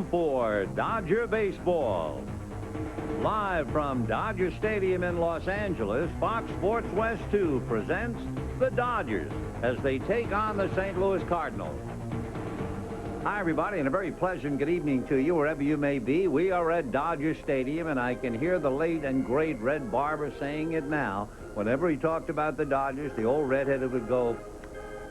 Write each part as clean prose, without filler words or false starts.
for Dodger Baseball. Live from Dodger Stadium in Los Angeles, Fox Sports West 2 presents the Dodgers as they take on the St. Louis Cardinals. Hi, everybody, and a very pleasant good evening to you wherever you may be. We are at Dodger Stadium, and I can hear the late and great Red Barber saying it now. Whenever he talked about the Dodgers, the old redheaded would go,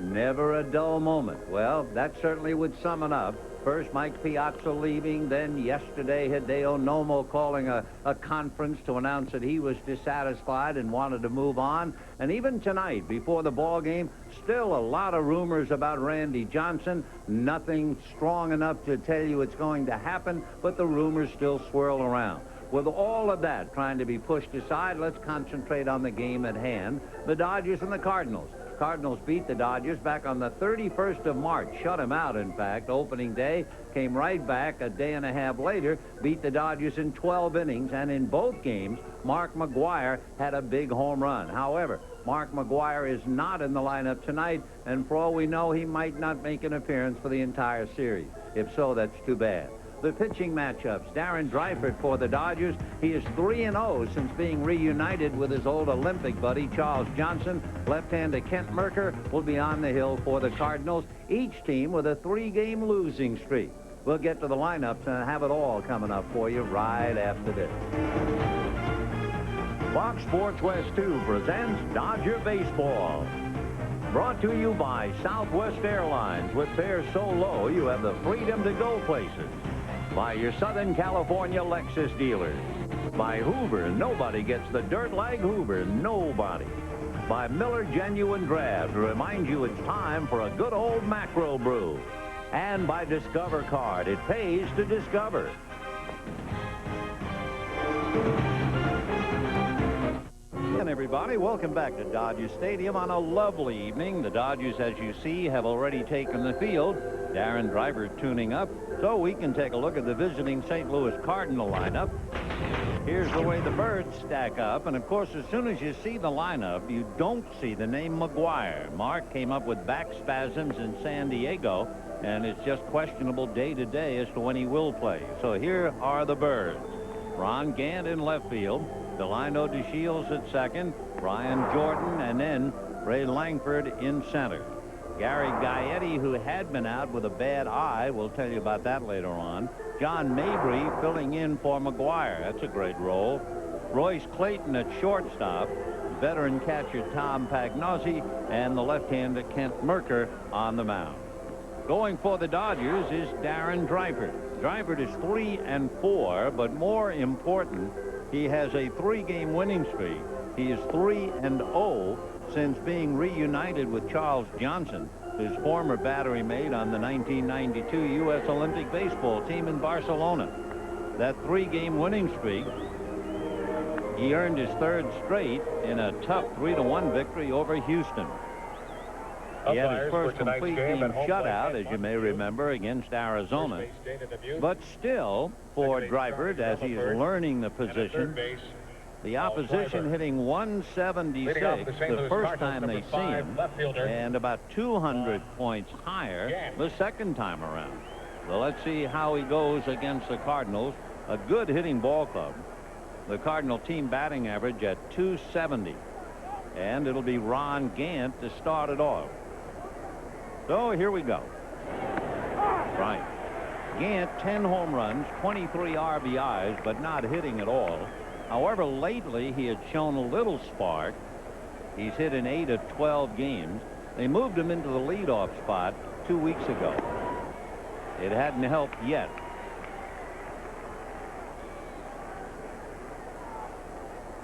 "Never a dull moment." Well, that certainly would sum it up. First, Mike Piazza leaving. Then yesterday, Hideo Nomo calling a conference to announce that he was dissatisfied and wanted to move on. And even tonight, before the ball game, still a lot of rumors about Randy Johnson. Nothing strong enough to tell you it's going to happen, but the rumors still swirl around. With all of that trying to be pushed aside, let's concentrate on the game at hand, the Dodgers and the Cardinals. Cardinals beat the Dodgers back on the 31st of March. Shut them out, in fact. Opening day, came right back a day and a half later, beat the Dodgers in 12 innings, and in both games, Mark McGwire had a big home run. However, Mark McGwire is not in the lineup tonight, and for all we know, he might not make an appearance for the entire series. If so, that's too bad. The pitching matchups, Darren Dreifert for the Dodgers. He is 3-0 since being reunited with his old Olympic buddy, Charles Johnson. Left-hander Kent Mercker will be on the hill for the Cardinals, each team with a 3-game losing streak. We'll get to the lineups and have it all coming up for you right after this. Fox Sports West 2 presents Dodger Baseball. Brought to you by Southwest Airlines. With fares so low, you have the freedom to go places. By your Southern California Lexus dealers. By Hoover, nobody gets the dirt like Hoover, nobody. By Miller Genuine Draft, to remind you it's time for a good old macro brew. And by Discover Card, it pays to discover. And everybody, welcome back to Dodger Stadium on a lovely evening. The Dodgers, as you see, have already taken the field. Darren Dreifert tuning up, so we can take a look at the visiting St. Louis Cardinal lineup. Here's the way the birds stack up, and of course, as soon as you see the lineup, you don't see the name McGwire. Mark came up with back spasms in San Diego, and it's just questionable day to day as to when he will play. So here are the birds. Ron Gant in left field, Delino DeShields at second, Brian Jordan, and then Ray Langford in center. Gary Gaetti, who had been out with a bad eye, we'll tell you about that later on. John Mabry filling in for McGwire. That's a great role. Royce Clayton at shortstop, veteran catcher Tom Pagnozzi, and the left-hander Kent Mercker on the mound. Going for the Dodgers is Darren Dreifert. Dreifert is 3-4, but more important, he has a 3-game winning streak. He is 3-0 since being reunited with Charles Johnson, his former battery mate on the 1992 U.S. Olympic baseball team in Barcelona. That 3-game winning streak, he earned his 3rd straight in a tough 3-1 victory over Houston. He had his first complete game shutout, as you may remember, against Arizona. But still, for Dreifert, as he's learning the position, the opposition hitting 176 the first time they see him, and about 200 points higher the second time around. Well, let's see how he goes against the Cardinals. A good hitting ball club. The Cardinal team batting average at .270. And it'll be Ron Gant to start it off. So here we go. Right. Gant, 10 home runs, 23 RBIs, but not hitting at all. However, lately he had shown a little spark. He's hit in 8 of 12 games. They moved him into the leadoff spot 2 weeks ago. It hadn't helped yet.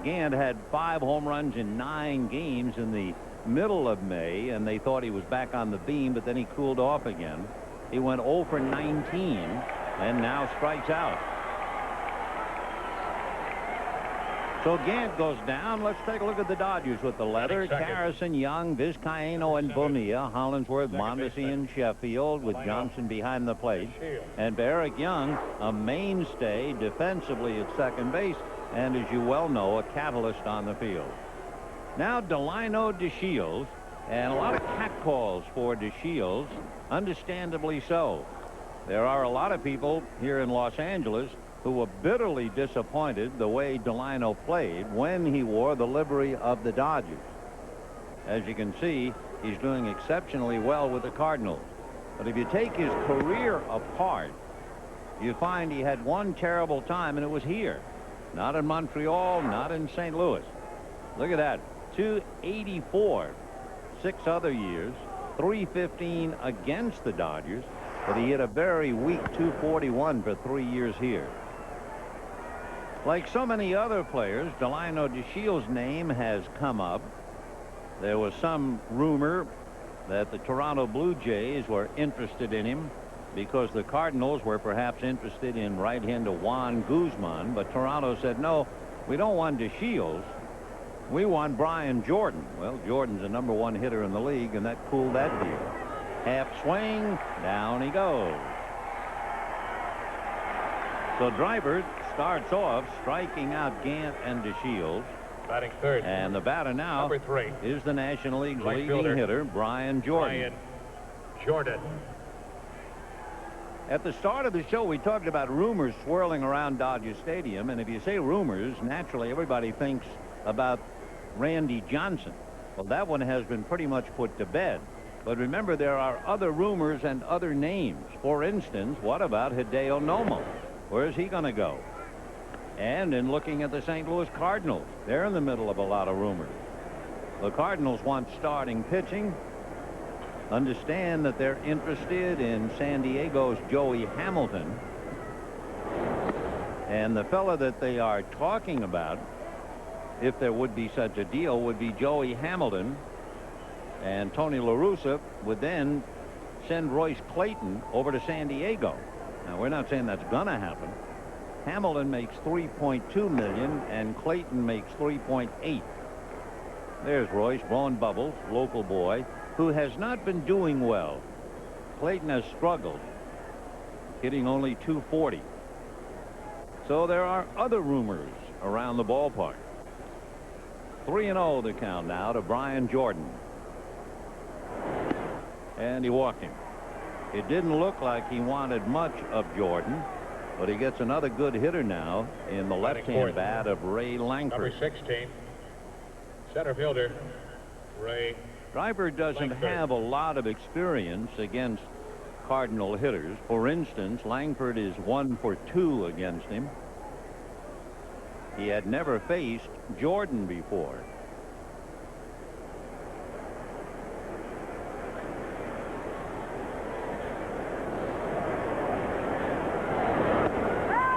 Gant had 5 home runs in 9 games in the middle of May, and they thought he was back on the beam, but then he cooled off again. He went 0 for 19 and now strikes out. So Gant goes down. Let's take a look at the Dodgers with the letter. Harrison, Young, Vizcaino, and Bonilla, Hollinsworth, Mondesi, and Sheffield, with Johnson behind the plate. And Eric Young, a mainstay defensively at second base, and as you well know, a catalyst on the field. Now Delino DeShields, and a lot of catcalls for DeShields, understandably so. There are a lot of people here in Los Angeles who were bitterly disappointed the way Delino played when he wore the livery of the Dodgers. As you can see, he's doing exceptionally well with the Cardinals. But if you take his career apart, you find he had one terrible time, and it was here. Not in Montreal, not in St. Louis. Look at that. 284 6 other years, 315 against the Dodgers, but he hit a very weak 241 for 3 years here. Like so many other players, Delino DeShields' name has come up. There was some rumor that the Toronto Blue Jays were interested in him because the Cardinals were perhaps interested in right-hander Juan Guzman, but Toronto said, no, we don't want DeShields. We want Brian Jordan. Well, Jordan's the #1 hitter in the league, and that cooled that deal. Half swing, down he goes. So Driver starts off striking out Gant and DeShields. Batting third. And the batter now #3 is the National League's right leading fielder, hitter, Brian Jordan. Brian Jordan. At the start of the show, we talked about rumors swirling around Dodger Stadium, and if you say rumors, naturally everybody thinks about Randy Johnson. Well, that one has been pretty much put to bed. But remember, there are other rumors and other names. For instance, what about Hideo Nomo? Where is he going to go? And in looking at the St. Louis Cardinals, they're in the middle of a lot of rumors. The Cardinals want starting pitching. Understand that they're interested in San Diego's Joey Hamilton. And the fella that they are talking about, if there would be such a deal, would be Joey Hamilton. And Tony La Russa would then send Royce Clayton over to San Diego. Now, we're not saying that's going to happen. Hamilton makes $3.2 million and Clayton makes $3.8. There's Royce blowing bubbles, local boy, who has not been doing well. Clayton has struggled, hitting only .240. So there are other rumors around the ballpark. 3-0 the count now to Brian Jordan. And he walked him. It didn't look like he wanted much of Jordan, but he gets another good hitter now in the left-hand bat of Ray Langford. #16, center fielder Ray. Driver doesn't have a lot of experience against Cardinal hitters. For instance, Langford is 1 for 2 against him. He had never faced Jordan before.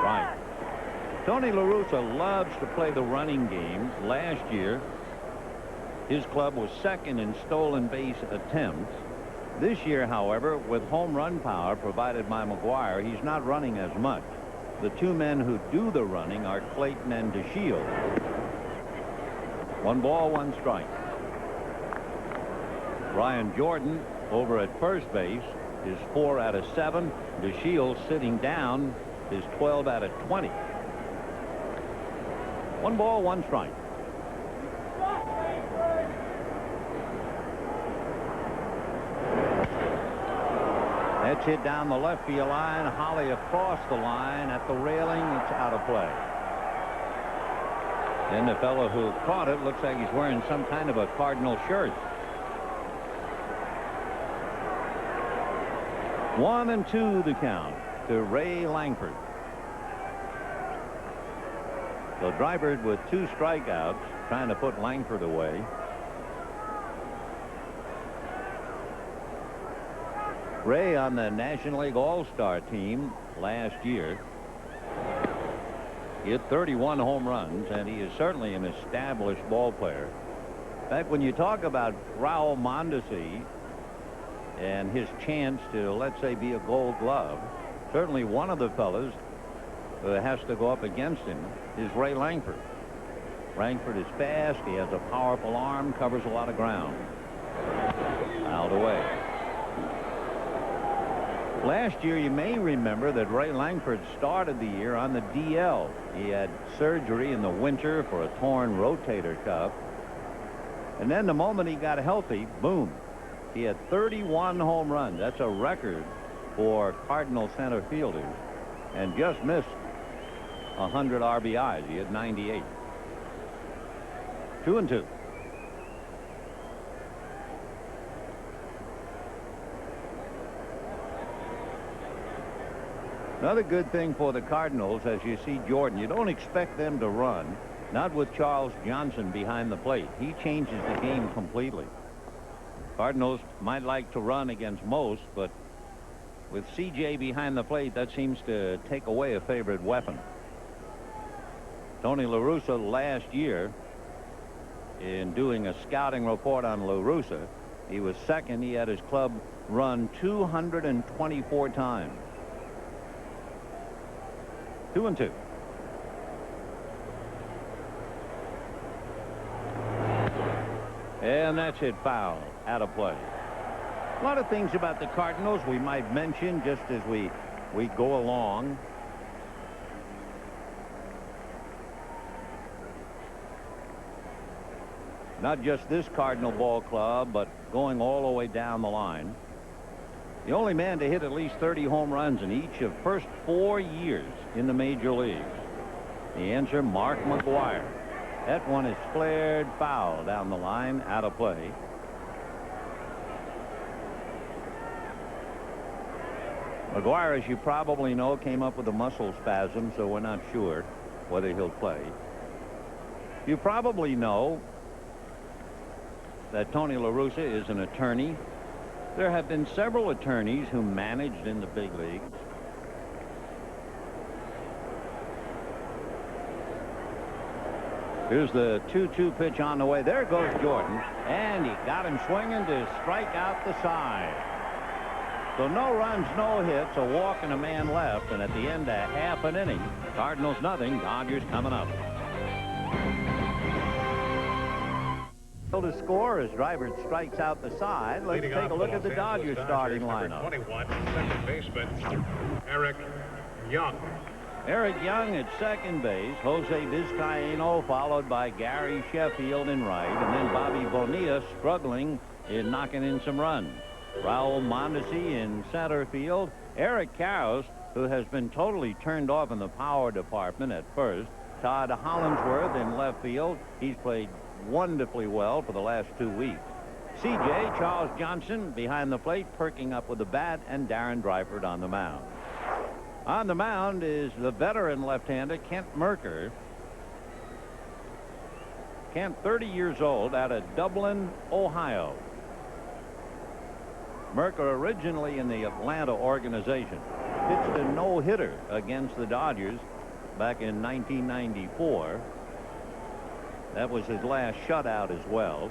Right. Tony La Russa loves to play the running game. Last year, his club was second in stolen base attempts. This year, however, with home run power provided by McGwire, he's not running as much. The two men who do the running are Clayton and DeShields. 1 ball, 1 strike. Brian Jordan over at first base is 4 out of 7. DeShields sitting down is 12 out of 20. 1 ball, 1 strike. That's hit down the left field line. Holly across the line at the railing. It's out of play. Then the fellow who caught it looks like he's wearing some kind of a Cardinal shirt. 1-2 the count to Ray Langford. So Driver with 2 strikeouts trying to put Langford away. Ray on the National League All-Star team last year. He hit 31 home runs, and he is certainly an established ball player. In fact, when you talk about Raul Mondesi and his chance to, let's say, be a Gold Glove, certainly one of the fellas who has to go up against him is Ray Langford. Langford is fast. He has a powerful arm, covers a lot of ground. Fouled away. Last year, you may remember that Ray Langford started the year on the DL. He had surgery in the winter for a torn rotator cuff. And then the moment he got healthy, boom, he had 31 home runs. That's a record for Cardinal center fielders and just missed 100 RBIs. He had 98. 2-2. Another good thing for the Cardinals, as you see Jordan, you don't expect them to run. Not with Charles Johnson behind the plate. He changes the game completely. Cardinals might like to run against most, but with CJ behind the plate, that seems to take away a favorite weapon. Tony La Russa last year, in doing a scouting report on La Russa, he was second. He had his club run 224 times. 2-2. And that's it, foul, out of play. A lot of things about the Cardinals we might mention just as we go along. Not just this Cardinal ball club, but going all the way down the line. The only man to hit at least 30 home runs in each of first 4 years in the major leagues. The answer, Mark McGwire. That one is flared foul down the line, out of play. McGwire, as you probably know, came up with a muscle spasm, so we're not sure whether he'll play. You probably know that Tony La Russa is an attorney. There have been several attorneys who managed in the big leagues. Here's the 2-2 pitch on the way. There goes Jordan, and he got him swinging to strike out the side. So no runs, no hits, a walk and a man left, and at the end of half an inning, Cardinals nothing, Dodgers coming up. To score as Driver strikes out the side. Let's take a look at the Dodgers starting lineup. 21, second baseman, Eric Young. Eric Young at second base. Jose Vizcaíno followed by Gary Sheffield in right, and then Bobby Bonilla struggling in knocking in some runs. Raul Mondesi in center field. Eric Karros, who has been totally turned off in the power department at first. Todd Hollinsworth in left field. He's played wonderfully well for the last 2 weeks. CJ, Charles Johnson behind the plate, perking up with the bat, and Darren Dreifort on the mound. On the mound is the veteran left-hander Kent Mercker. Kent, 30 years old, out of Dublin, Ohio. Mercker originally in the Atlanta organization. Pitched a no-hitter against the Dodgers back in 1994. That was his last shutout as well.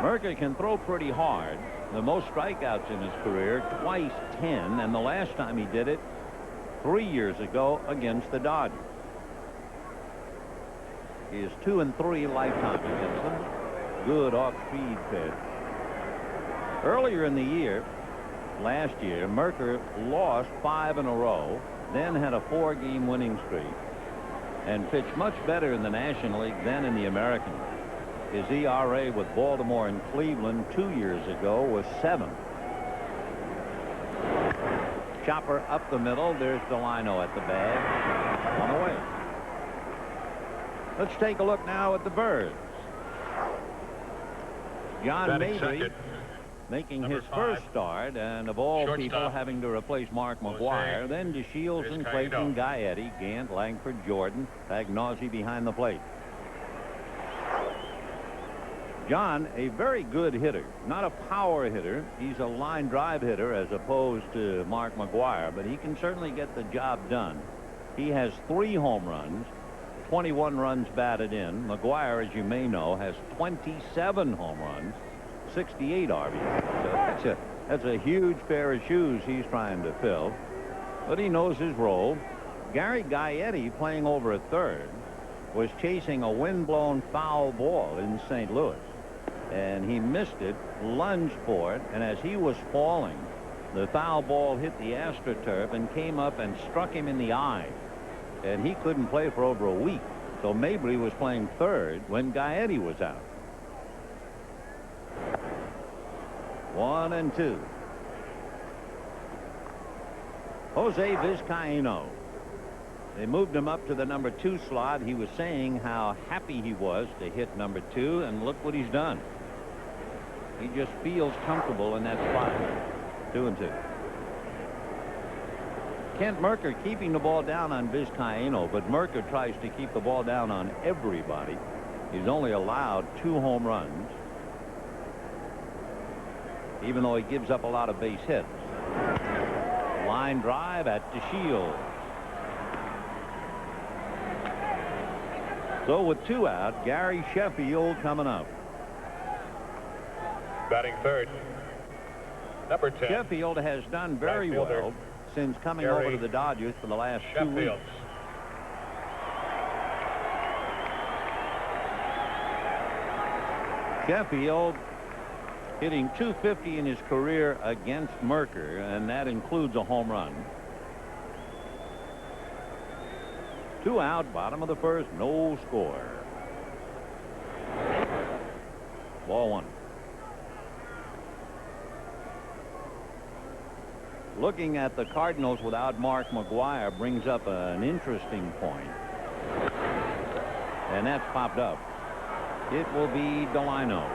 Mercker can throw pretty hard. The most strikeouts in his career, twice 10, and the last time he did it 3 years ago against the Dodgers. He is 2-3 lifetime against them. Good off-speed pitch. Earlier in the year, last year, Mercker lost 5 in a row, then had a 4-game winning streak, and pitched much better in the National League than in the American. His ERA with Baltimore and Cleveland 2 years ago was 7. Chopper up the middle. There's Delino at the bag. On the way. Let's take a look now at the Birds. John Mabry making his first start, and of all people having to replace Mark McGwire. Then DeShields and Clayton, Gaetti, Gant, Langford, Jordan, Pagnozzi behind the plate. John, a very good hitter, not a power hitter. He's a line drive hitter as opposed to Mark McGwire, but he can certainly get the job done. He has 3 home runs, 21 runs batted in. McGwire, as you may know, has 27 home runs, 68 RBIs. So that's a huge pair of shoes he's trying to fill, but he knows his role. Gary Gaetti, playing over at third, was chasing a windblown foul ball in St. Louis, and he missed it, lunged for it, and as he was falling, the foul ball hit the AstroTurf and came up and struck him in the eye, and he couldn't play for over a week. So Mabry was playing third when Gaetti was out. 1-2. Jose Vizcaino. They moved him up to the number 2 slot. He was saying how happy he was to hit number 2, and look what he's done. He just feels comfortable in that spot. 2-2. Kent Mercker keeping the ball down on Vizcaino, but Mercker tries to keep the ball down on everybody. He's only allowed 2 home runs, even though he gives up a lot of base hits. Line drive at DeShields. So with 2 out, Gary Sheffield coming up. Batting third, number 10. Sheffield has done very well since coming over to the Dodgers for the last 2 weeks. Sheffield hitting .250 in his career against Mercker, and that includes a home run. 2 out, bottom of the first, no score. Ball 1. Looking at the Cardinals without Mark McGwire brings up an interesting point. And that's popped up. It will be Delino.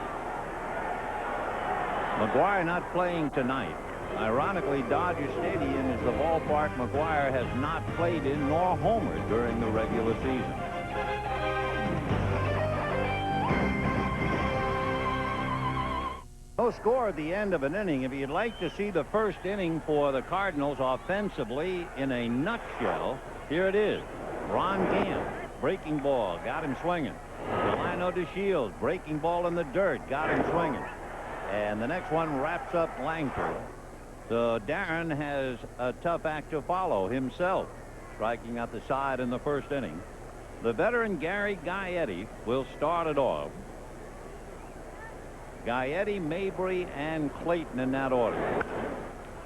McGwire not playing tonight. Ironically, Dodger Stadium is the ballpark McGwire has not played in nor homered during the regular season. No score at the end of an inning. If you'd like to see the first inning for the Cardinals offensively in a nutshell, here it is. Ron Gant, breaking ball, got him swinging. Delino DeShields, breaking ball in the dirt, got him swinging. And the next one wraps up Langford. So Darren has a tough act to follow himself, striking out the side in the first inning. The veteran Gary Gaetti will start it off. Gaetti, Mabry, and Clayton in that order.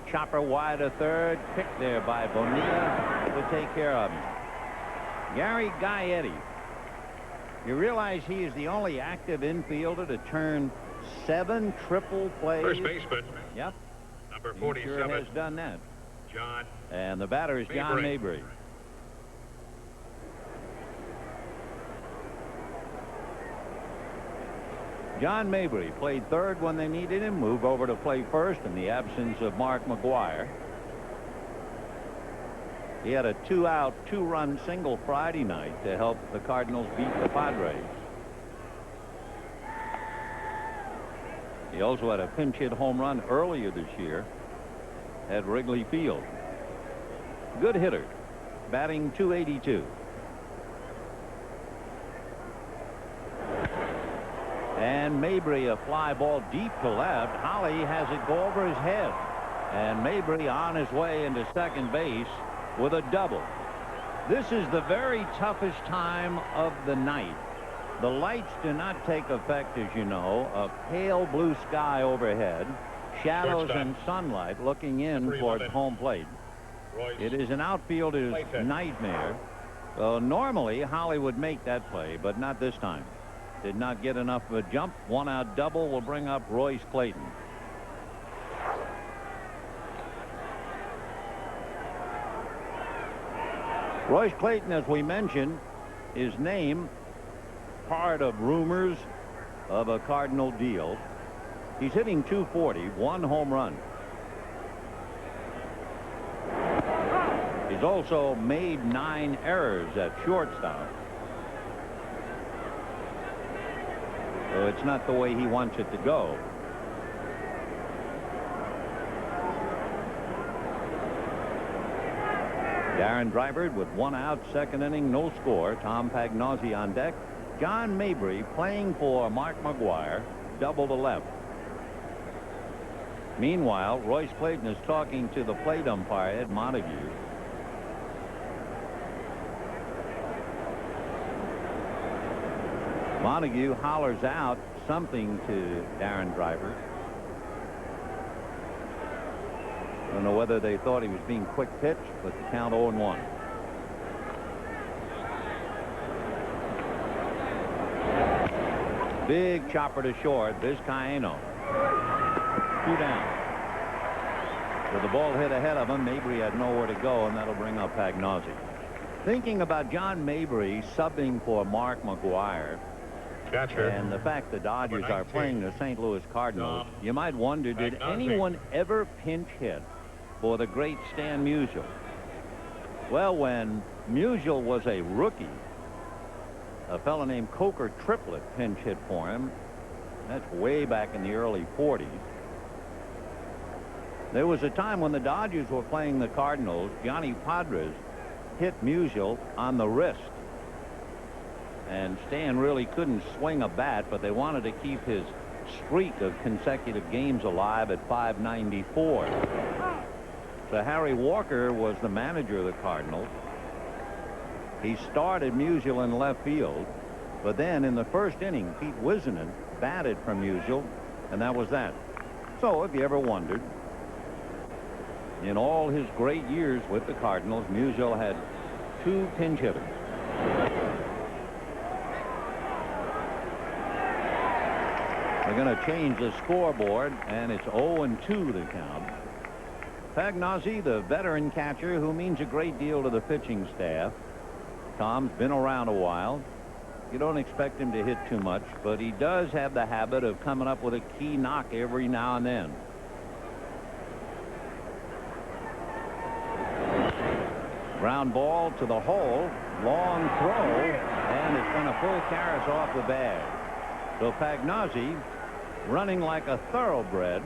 Chopper wide to third, picked there by Bonilla to take care of him. Gary Gaetti. You realize he is the only active infielder to turn 7 triple plays. First baseman. Yep. Number He 47. sure has done that. John. And the batter is John Mabry. John Mabry played third when they needed him, moved over to play first in the absence of Mark McGwire. He had a 2-out, 2-run single Friday night to help the Cardinals beat the Padres. He also had a pinch hit home run earlier this year at Wrigley Field. Good hitter, batting .282. And Mabry, a fly ball deep to left. Holly has it go over his head. And Mabry on his way into second base with a double. This is the very toughest time of the night. The lights do not take effect, as you know. A pale blue sky overhead, shadows and sunlight looking in towards home plate. It is an outfielder's nightmare. So normally Holly would make that play, but not this time. Did not get enough of a jump. 1-out double will bring up Royce Clayton. Royce Clayton, as we mentioned, his name part of rumors of a Cardinal deal. He's hitting .240, 1 home run. He's also made 9 errors at shortstop. So it's not the way he wants it to go. Darren Drybert with 1 out, second inning, no score. Tom Pagnozzi on deck. John Mabry playing for Mark McGwire, double to left. Meanwhile, Royce Clayton is talking to the plate umpire, Ed Montague. Montague hollers out something to Darren Drybert. I don't know whether they thought he was being quick pitched, but the count 0-1. Big chopper to short. Vizcaino. 2 down. With the ball hit ahead of him, Mabry had nowhere to go, and that'll bring up Pagnozzi. Thinking about John Mabry subbing for Mark McGwire, Catcher. and the fact the Dodgers Number are 19. playing the St. Louis Cardinals, you might wonder, did Pagnozzi. anyone ever pinch hit for the great Stan Musial? Well, when Musial was a rookie, a fellow named Coker Triplett pinch hit for him. That's way back in the early 40s. There was a time when the Dodgers were playing the Cardinals. Johnny Padres hit Musial on the wrist. And Stan really couldn't swing a bat, but they wanted to keep his streak of consecutive games alive at 594. So Harry Walker was the manager of the Cardinals. He started Musial in left field, but then in the first inning, Pete Wisenen batted from Musial, and that was that. So if you ever wondered, in all his great years with the Cardinals, Musial had 2 pinch hitters. They're going to change the scoreboard, and it's 0-2 the count. Pagnozzi, the veteran catcher, who means a great deal to the pitching staff. Tom's been around a while. You don't expect him to hit too much, but he does have the habit of coming up with a key knock every now and then. Ground ball to the hole, long throw, and it's going to pull Karras off the bag. So Pagnozzi running like a thoroughbred,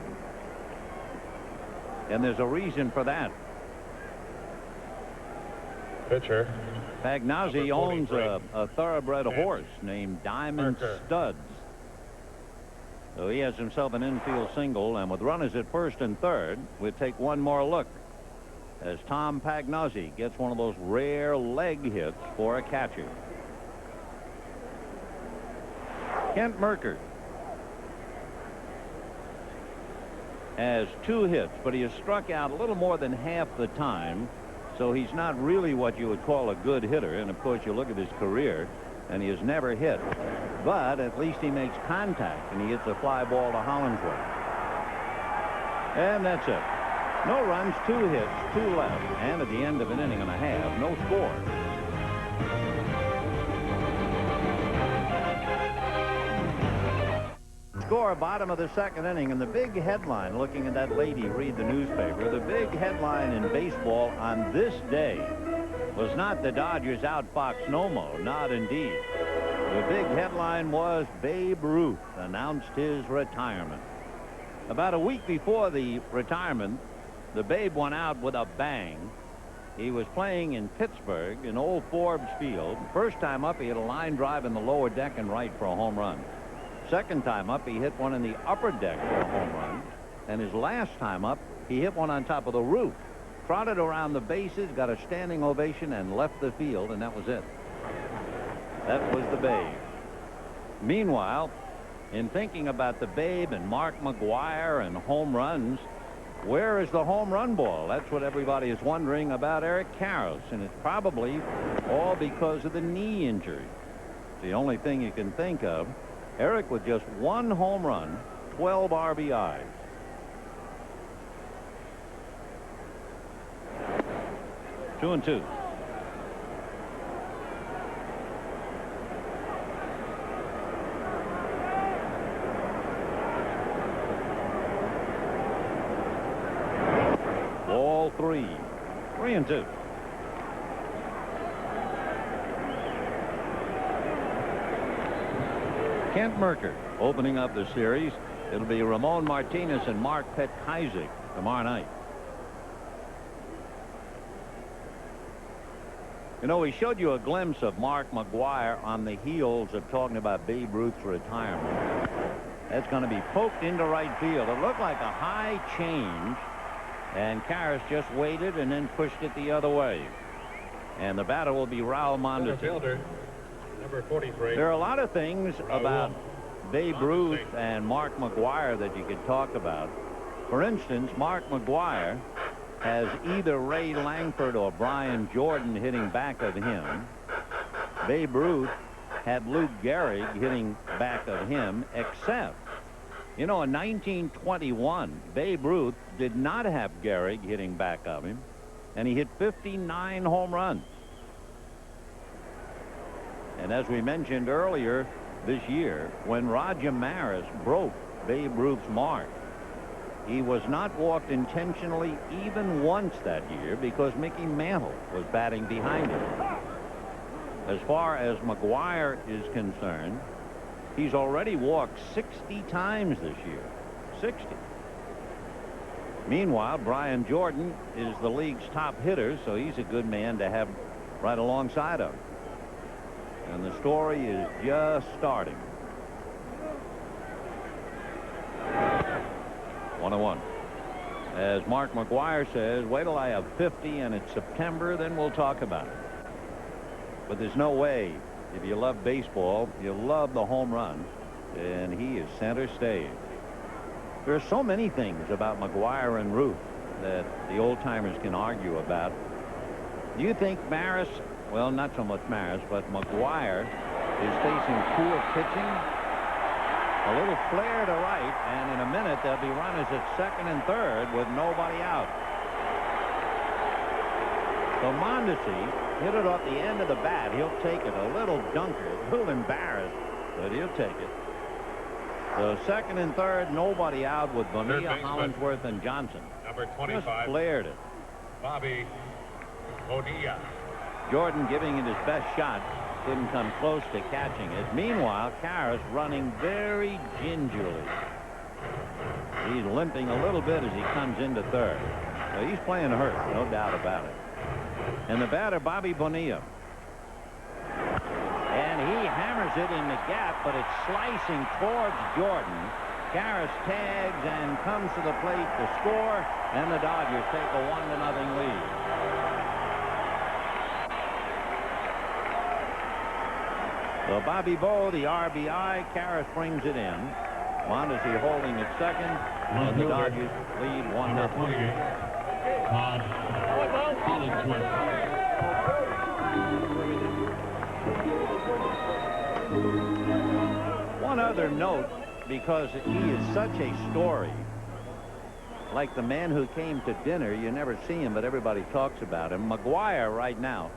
and there's a reason for that. Pitcher. Pagnozzi Number owns 43. a thoroughbred Pitch. horse named Diamond Marker. Studs. So he has himself an infield single, and with runners at first and third, we'll take one more look as Tom Pagnozzi gets one of those rare leg hits for a catcher. Kent Merker has 2 hits, but he has struck out a little more than half the time, so he's not really what you would call a good hitter. And of course, you look at his career, and he has never hit, but at least he makes contact, and he hits a fly ball to Hollingsworth. And that's it. No runs, 2 hits, 2 left, and at the end of an inning and a half, no score. Score, bottom of the second inning, and the big headline, looking at that lady read the newspaper, the big headline in baseball on this day was not the Dodgers outfox Nomo, not indeed. The big headline was Babe Ruth announced his retirement. About a week before the retirement, the Babe went out with a bang. He was playing in Pittsburgh in Old Forbes Field. First time up, he hit a line drive in the lower deck and right for a home run. Second time up, he hit one in the upper deck for a home run. And his last time up, he hit one on top of the roof. Trotted around the bases, got a standing ovation, and left the field, and that was it. That was the Babe. Meanwhile, in thinking about the Babe and Mark McGwire and home runs, where is the home run ball? That's what everybody is wondering about Eric Karros, and it's probably all because of the knee injury. The only thing you can think of. Eric with just 1 home run, 12 RBIs. Two and two. Ball 3. 3 and 2. Kent Merker opening up the series. It'll be Ramon Martinez and Mark Petkazik tomorrow night. You know, we showed you a glimpse of Mark McGwire on the heels of talking about Babe Ruth's retirement. That's going to be poked into right field. It looked like a high change, and Karras just waited and then pushed it the other way. And the batter will be Raul Center Mondesi. fielder. Number 43. There are a lot of things about Babe Ruth and Mark McGwire that you could talk about. For instance, Mark McGwire has either Ray Langford or Brian Jordan hitting back of him. Babe Ruth had Luke Gehrig hitting back of him, except You know, in 1921, Babe Ruth did not have Gehrig hitting back of him, and he hit 59 home runs. And as we mentioned earlier this year, when Roger Maris broke Babe Ruth's mark, he was not walked intentionally even once that year because Mickey Mantle was batting behind him. As far as McGwire is concerned, he's already walked 60 times this year. 60. Meanwhile, Brian Jordan is the league's top hitter, so he's a good man to have right alongside him. And the story is just starting. 1-1. As Mark McGwire says, wait till I have 50 and it's September, then we'll talk about it. But there's no way, if you love baseball, you love the home runs, and he is center stage. There are so many things about McGwire and Ruth that the old-timers can argue about. Do you think Maris, well, not so much Maris, but McGwire is facing poor pitching? A little flare to right, and in a minute there'll be runners at second and third with nobody out. So Mondesi hit it off the end of the bat. He'll take it. A little dunker, a little embarrassed, but he'll take it. So second and third, nobody out with Bonilla, Hollingsworth, and Johnson. Number 25. Just flared it. Bobby Bonilla. Jordan giving it his best shot. Couldn't come close to catching it. Meanwhile, Karras running very gingerly. He's limping a little bit as he comes into third. So he's playing hurt, no doubt about it. And the batter, Bobby Bonilla. And he hammers it in the gap, but it's slicing towards Jordan. Karras tags and comes to the plate to score, and the Dodgers take a 1-0 lead. So Bobby Bo, the RBI. Karras brings it in. Mondesi holding at second, and the Dodgers lead 1-0. One other note, because he is such a story. Like the man who came to dinner, you never see him, but everybody talks about him. McGwire right now,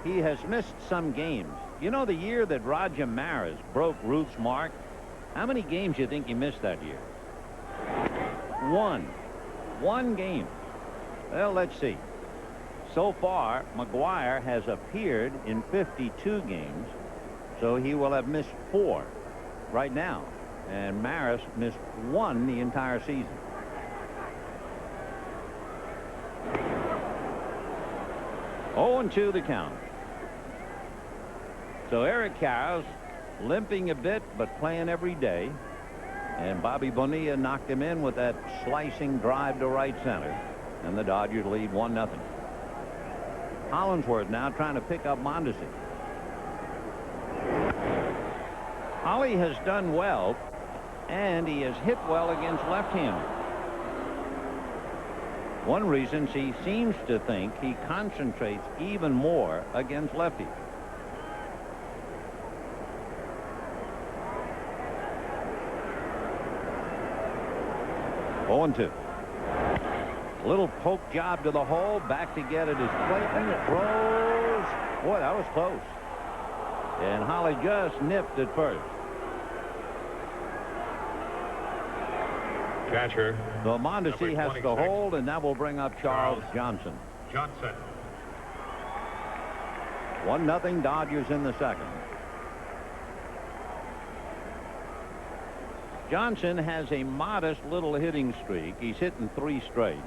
he has missed some games. You know, the year that Roger Maris broke Ruth's mark, how many games do you think he missed that year? One game. Well, let's see. So far, McGwire has appeared in 52 games, so he will have missed 4 right now. And Maris missed 1 the entire season. Oh, 0-2 the count. So Eric Karras limping a bit, but playing every day. And Bobby Bonilla knocked him in with that slicing drive to right center. And the Dodgers lead 1-0. Hollingsworth now trying to pick up Mondesi. Holly has done well, and he has hit well against left-handers. One reason he seems to think he concentrates even more against lefties. Oh, 0-2. Little poke job to the hole. Back to get it is Clayton. Throws. Boy, that was close. And Holly just nipped at first. Catcher. So Mondesi has to hold, and that will bring up Charles Johnson. 1-0 Dodgers in the second. Johnson has a modest little hitting streak. He's hitting 3 straight.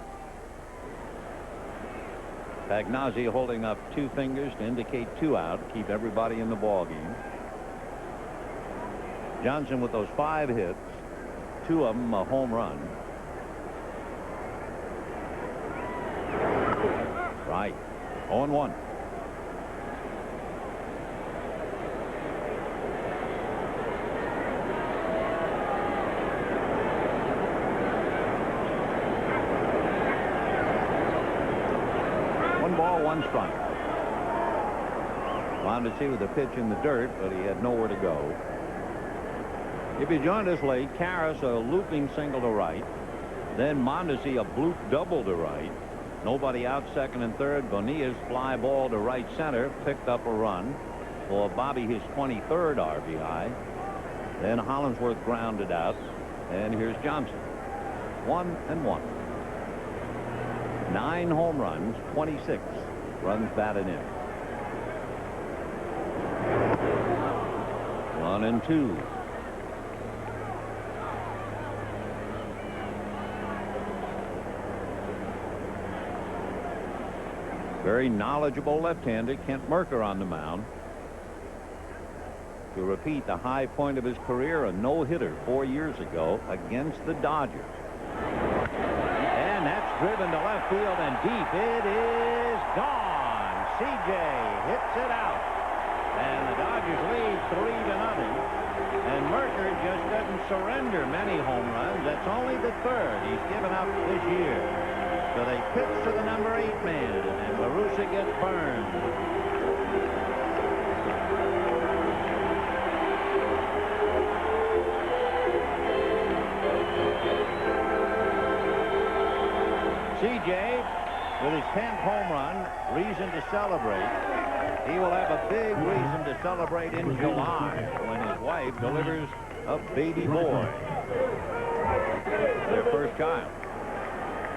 Pagnozzi holding up 2 fingers to indicate 2 out, keep everybody in the ball game. Johnson with those 5 hits, 2 of them a home run. Right. 0-1. One strike. Mondesi with a pitch in the dirt, but he had nowhere to go. If you joined us late, Karras a looping single to right. Then Mondesi a bloop double to right. Nobody out, second and third. Bonilla's fly ball to right center picked up a run for Bobby, his 23rd RBI. Then Hollingsworth grounded out. And here's Johnson. 1-1. 9 home runs, 26 runs batted in. 1-2. Very knowledgeable left-hander Kent Mercker on the mound. To repeat the high point of his career, a no-hitter 4 years ago against the Dodgers. And that's driven to left field and deep. It is gone. CJ hits it out. And the Dodgers lead 3-0. And Mercker just doesn't surrender many home runs. That's only the third he's given up this year. So they pitch to the number 8 man, and La Russa gets burned. CJ, with his 10th home run, reason to celebrate. He will have a big reason to celebrate in July when his wife delivers a baby boy. Their first child.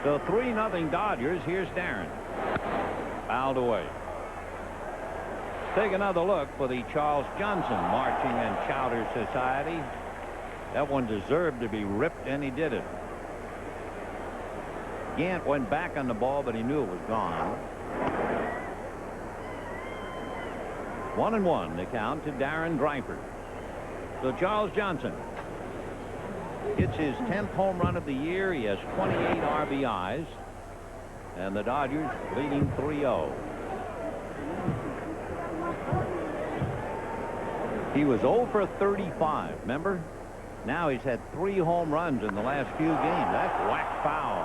So 3-0 Dodgers. Here's Darren. Fouled away. Take another look for the Charles Johnson Marching and Chowder Society. That one deserved to be ripped, and he did it. Gant went back on the ball, but he knew it was gone. 1-1 the count to Darren Dreifert. So Charles Johnson hits his 10th home run of the year. He has 28 RBIs. And the Dodgers leading 3-0. He was 0 for 35, remember? Now he's had 3 home runs in the last few games. That's whack foul.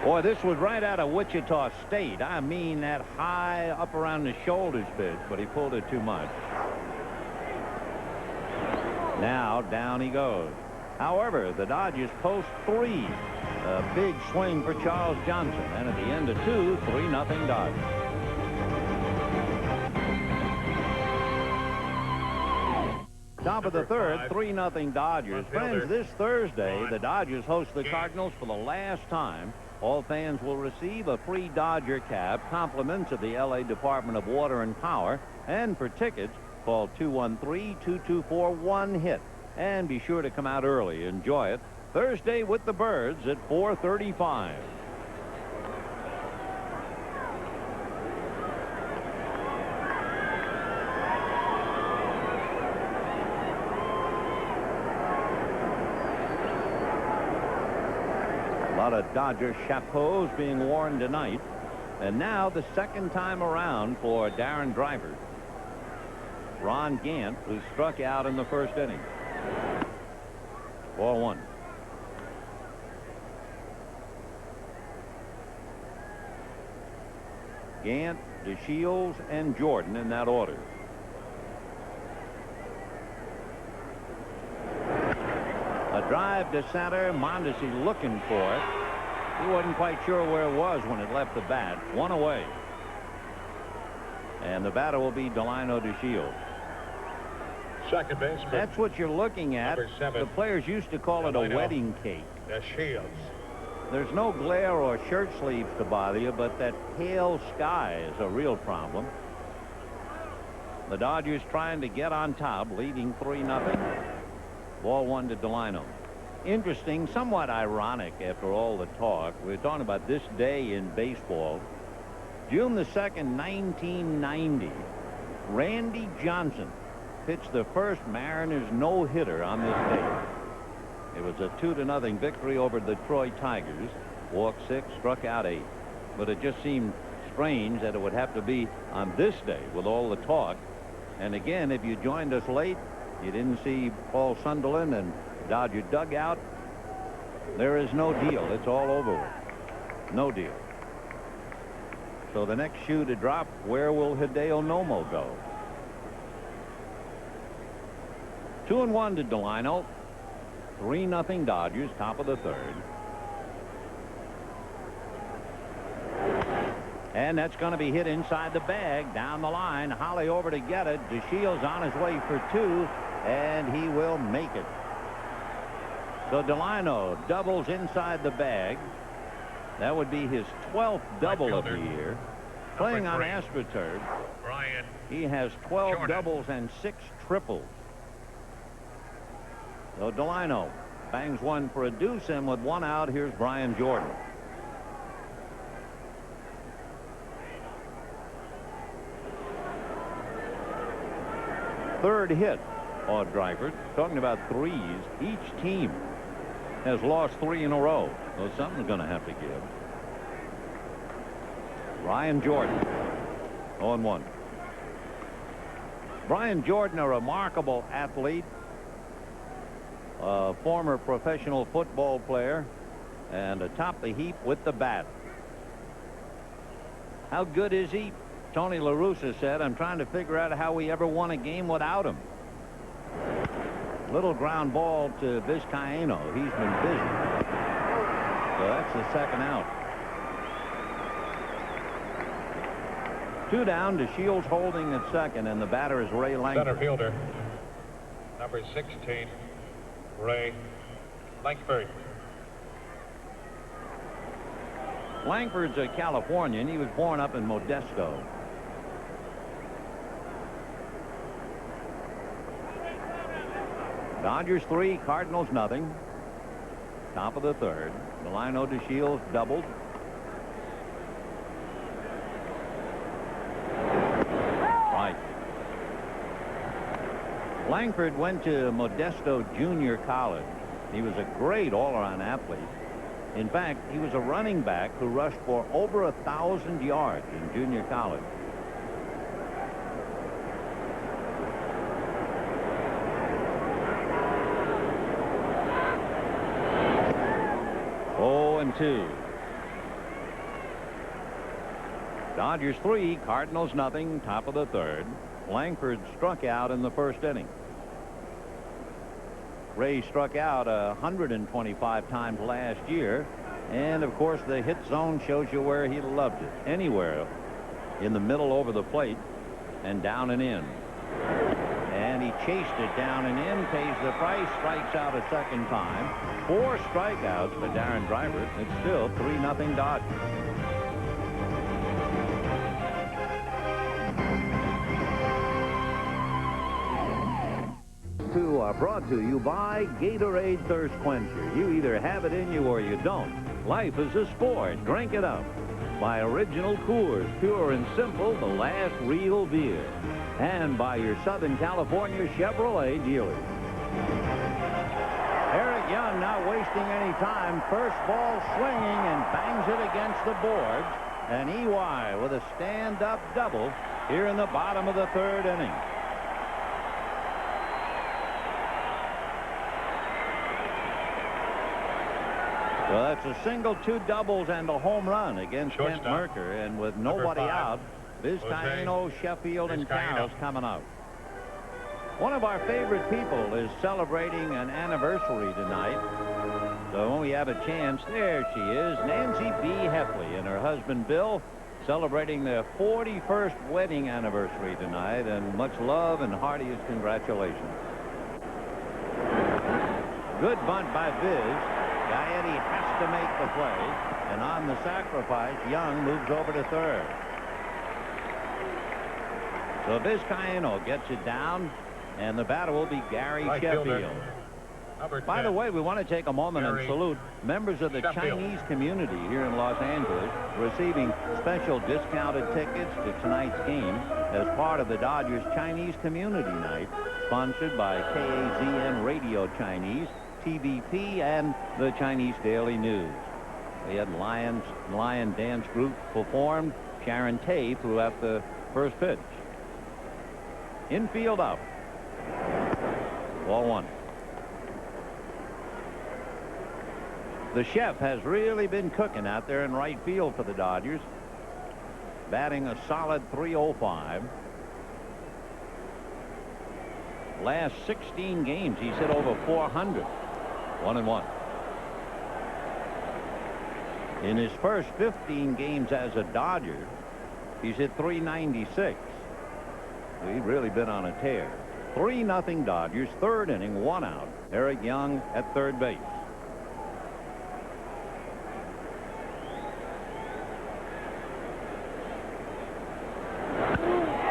Boy, this was right out of Wichita State. I mean, that high up around the shoulders pitch, but he pulled it too much. Now down he goes. However, the Dodgers post 3. A big swing for Charles Johnson. And at the end of 2, 3-0 Dodgers. Top of the third, 3-0 Dodgers. Friends, this Thursday, the Dodgers host the Cardinals for the last time. All fans will receive a free Dodger cap, compliments of the L.A. Department of Water and Power. And for tickets, call 213-224-1-HIT. And be sure to come out early. Enjoy it. Thursday with the Birds at 4:35. A lot of Dodger chapeaus being worn tonight. And now the second time around for Darren Dreifert. Ron Gant, who struck out in the first inning. 4-1. Gant, DeShields, and Jordan in that order. A drive to center. Mondesi looking for it. He wasn't quite sure where it was when it left the bat. 1 away. And the batter will be Delino DeShields. Second base. That's what you're looking at. The players used to call it a wedding cake. DeShields. There's no glare or shirt sleeves to bother you, but that pale sky is a real problem. The Dodgers trying to get on top, leading 3-0. Ball 1 to Delino. Interesting, somewhat ironic after all the talk. We're talking about this day in baseball. June the 2nd, 1990. Randy Johnson pitched the first Mariners no-hitter on this day. It was a 2-0 victory over the Detroit Tigers. Walked 6, struck out 8. But it just seemed strange that it would have to be on this day with all the talk. And again, if you joined us late, you didn't see Paul Sunderland and Dodger dugout. There is no deal. It's all over with. No deal. So the next shoe to drop, where will Hideo Nomo go? 2-1 to Delino. 3-0 Dodgers, top of the third. And that's going to be hit inside the bag, down the line. Holly over to get it. DeShields on his way for 2, and he will make it. So Delino doubles inside the bag. That would be his 12th double of the year. Playing on AstroTurf, he has 12 doubles and 6 triples. So Delino bangs one for a deuce, and with 1 out, here's Brian Jordan. Third hit on Dreifert. Talking about threes, each team has lost 3 in a row. So something's going to have to give. Brian Jordan, 0-1. Brian Jordan, a remarkable athlete, a former professional football player, and atop the heap with the bat. How good is he? Tony La Russa said, I'm trying to figure out how we ever won a game without him. Little ground ball to Vizcaino. He's been busy. So that's the second out. 2 down. DeShields holding at second, and the batter is Ray Langford. Center fielder, number 16, Ray Langford. Langford's a Californian. He was born up in Modesto. Dodgers 3, Cardinals nothing. Top of the third. Delino DeShields doubled. Right. Langford went to Modesto Junior College. He was a great all-around athlete. In fact, he was a running back who rushed for over 1,000 yards in junior college. And 2. Dodgers 3, Cardinals nothing, top of the third. Langford struck out in the first inning. Ray struck out 125 times last year, and of course the hit zone shows you where he loved it. Anywhere in the middle over the plate and down and in. And he chased it down and in, pays the price, strikes out a second time. 4 strikeouts for Darren Dreifert. It's still 3-0 Dodgers. Two are brought to you by Gatorade Thirst Quencher. You either have it in you or you don't. Life is a sport. Drink it up. By Original Coors, pure and simple, the last real beer. And by your Southern California Chevrolet dealers. Eric Young not wasting any time. First ball swinging and bangs it against the boards. And EY with a stand-up double here in the bottom of the third inning. Well, that's a single, 2 doubles, and a home run against Kent Merker. And with nobody out, Vizcaino, Sheffield, and Cowles coming up. One of our favorite people is celebrating an anniversary tonight. So when we have a chance, there she is, Nancy B. Heffley and her husband Bill, celebrating their 41st wedding anniversary tonight, and much love and heartiest congratulations. Good bunt by Viz. Gaetti has to make the play, and on the sacrifice, Young moves over to third. So Vizcaino gets it down, and the batter will be Gary Sheffield. By the way, we want to take a moment and salute members of the Chinese community here in Los Angeles, receiving special discounted tickets to tonight's game as part of the Dodgers Chinese Community Night, sponsored by KAZN Radio Chinese, TVP, and the Chinese Daily News. We had Lion Dance Group performed. Sharon Tate threw out the first pitch. Infield up. Ball 1. The chef has really been cooking out there in right field for the Dodgers. batting a solid .305. Last 16 games, he's hit over 400. 1-1. In his first 15 games as a Dodger, he's hit .396. He's really been on a tear. 3-0 Dodgers. Third inning, 1 out. Eric Young at third base.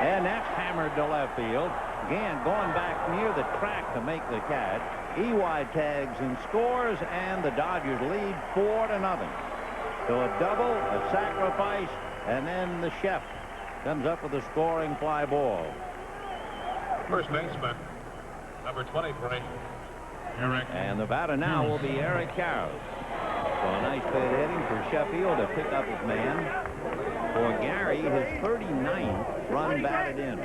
And that's hammered to left field. Gant going back near the track to make the catch. Ewide tags and scores, and the Dodgers lead 4-0. So a double, a sacrifice, and then the chef comes up with a scoring fly ball. First baseman, number 23, Eric. And the batter now will be Eric Karros. So a nice bit of hitting for Sheffield to pick up his man. For Gary, his 39th run batted in.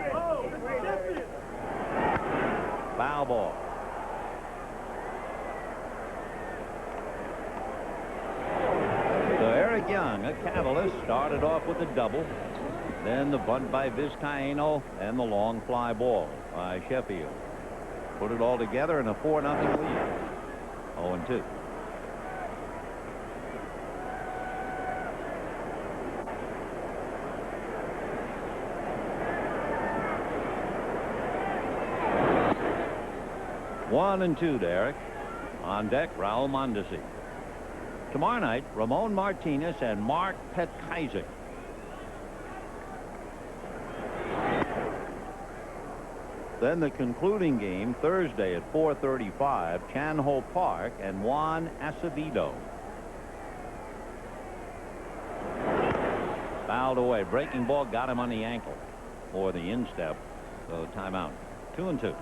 Foul ball. So Eric Young, a catalyst, started off with a double. Then the bunt by Vizcaino and the long fly ball by Sheffield. Put it all together in a 4-0 lead. 0-2. One and 2 to Eric. On deck, Raul Mondesi. Tomorrow night, Ramon Martinez and Mark Petkazik. Then the concluding game Thursday at 4:35, Chan-Ho Park and Juan Acevedo. Fouled away. Breaking ball got him on the ankle or the instep. So timeout. 2-2.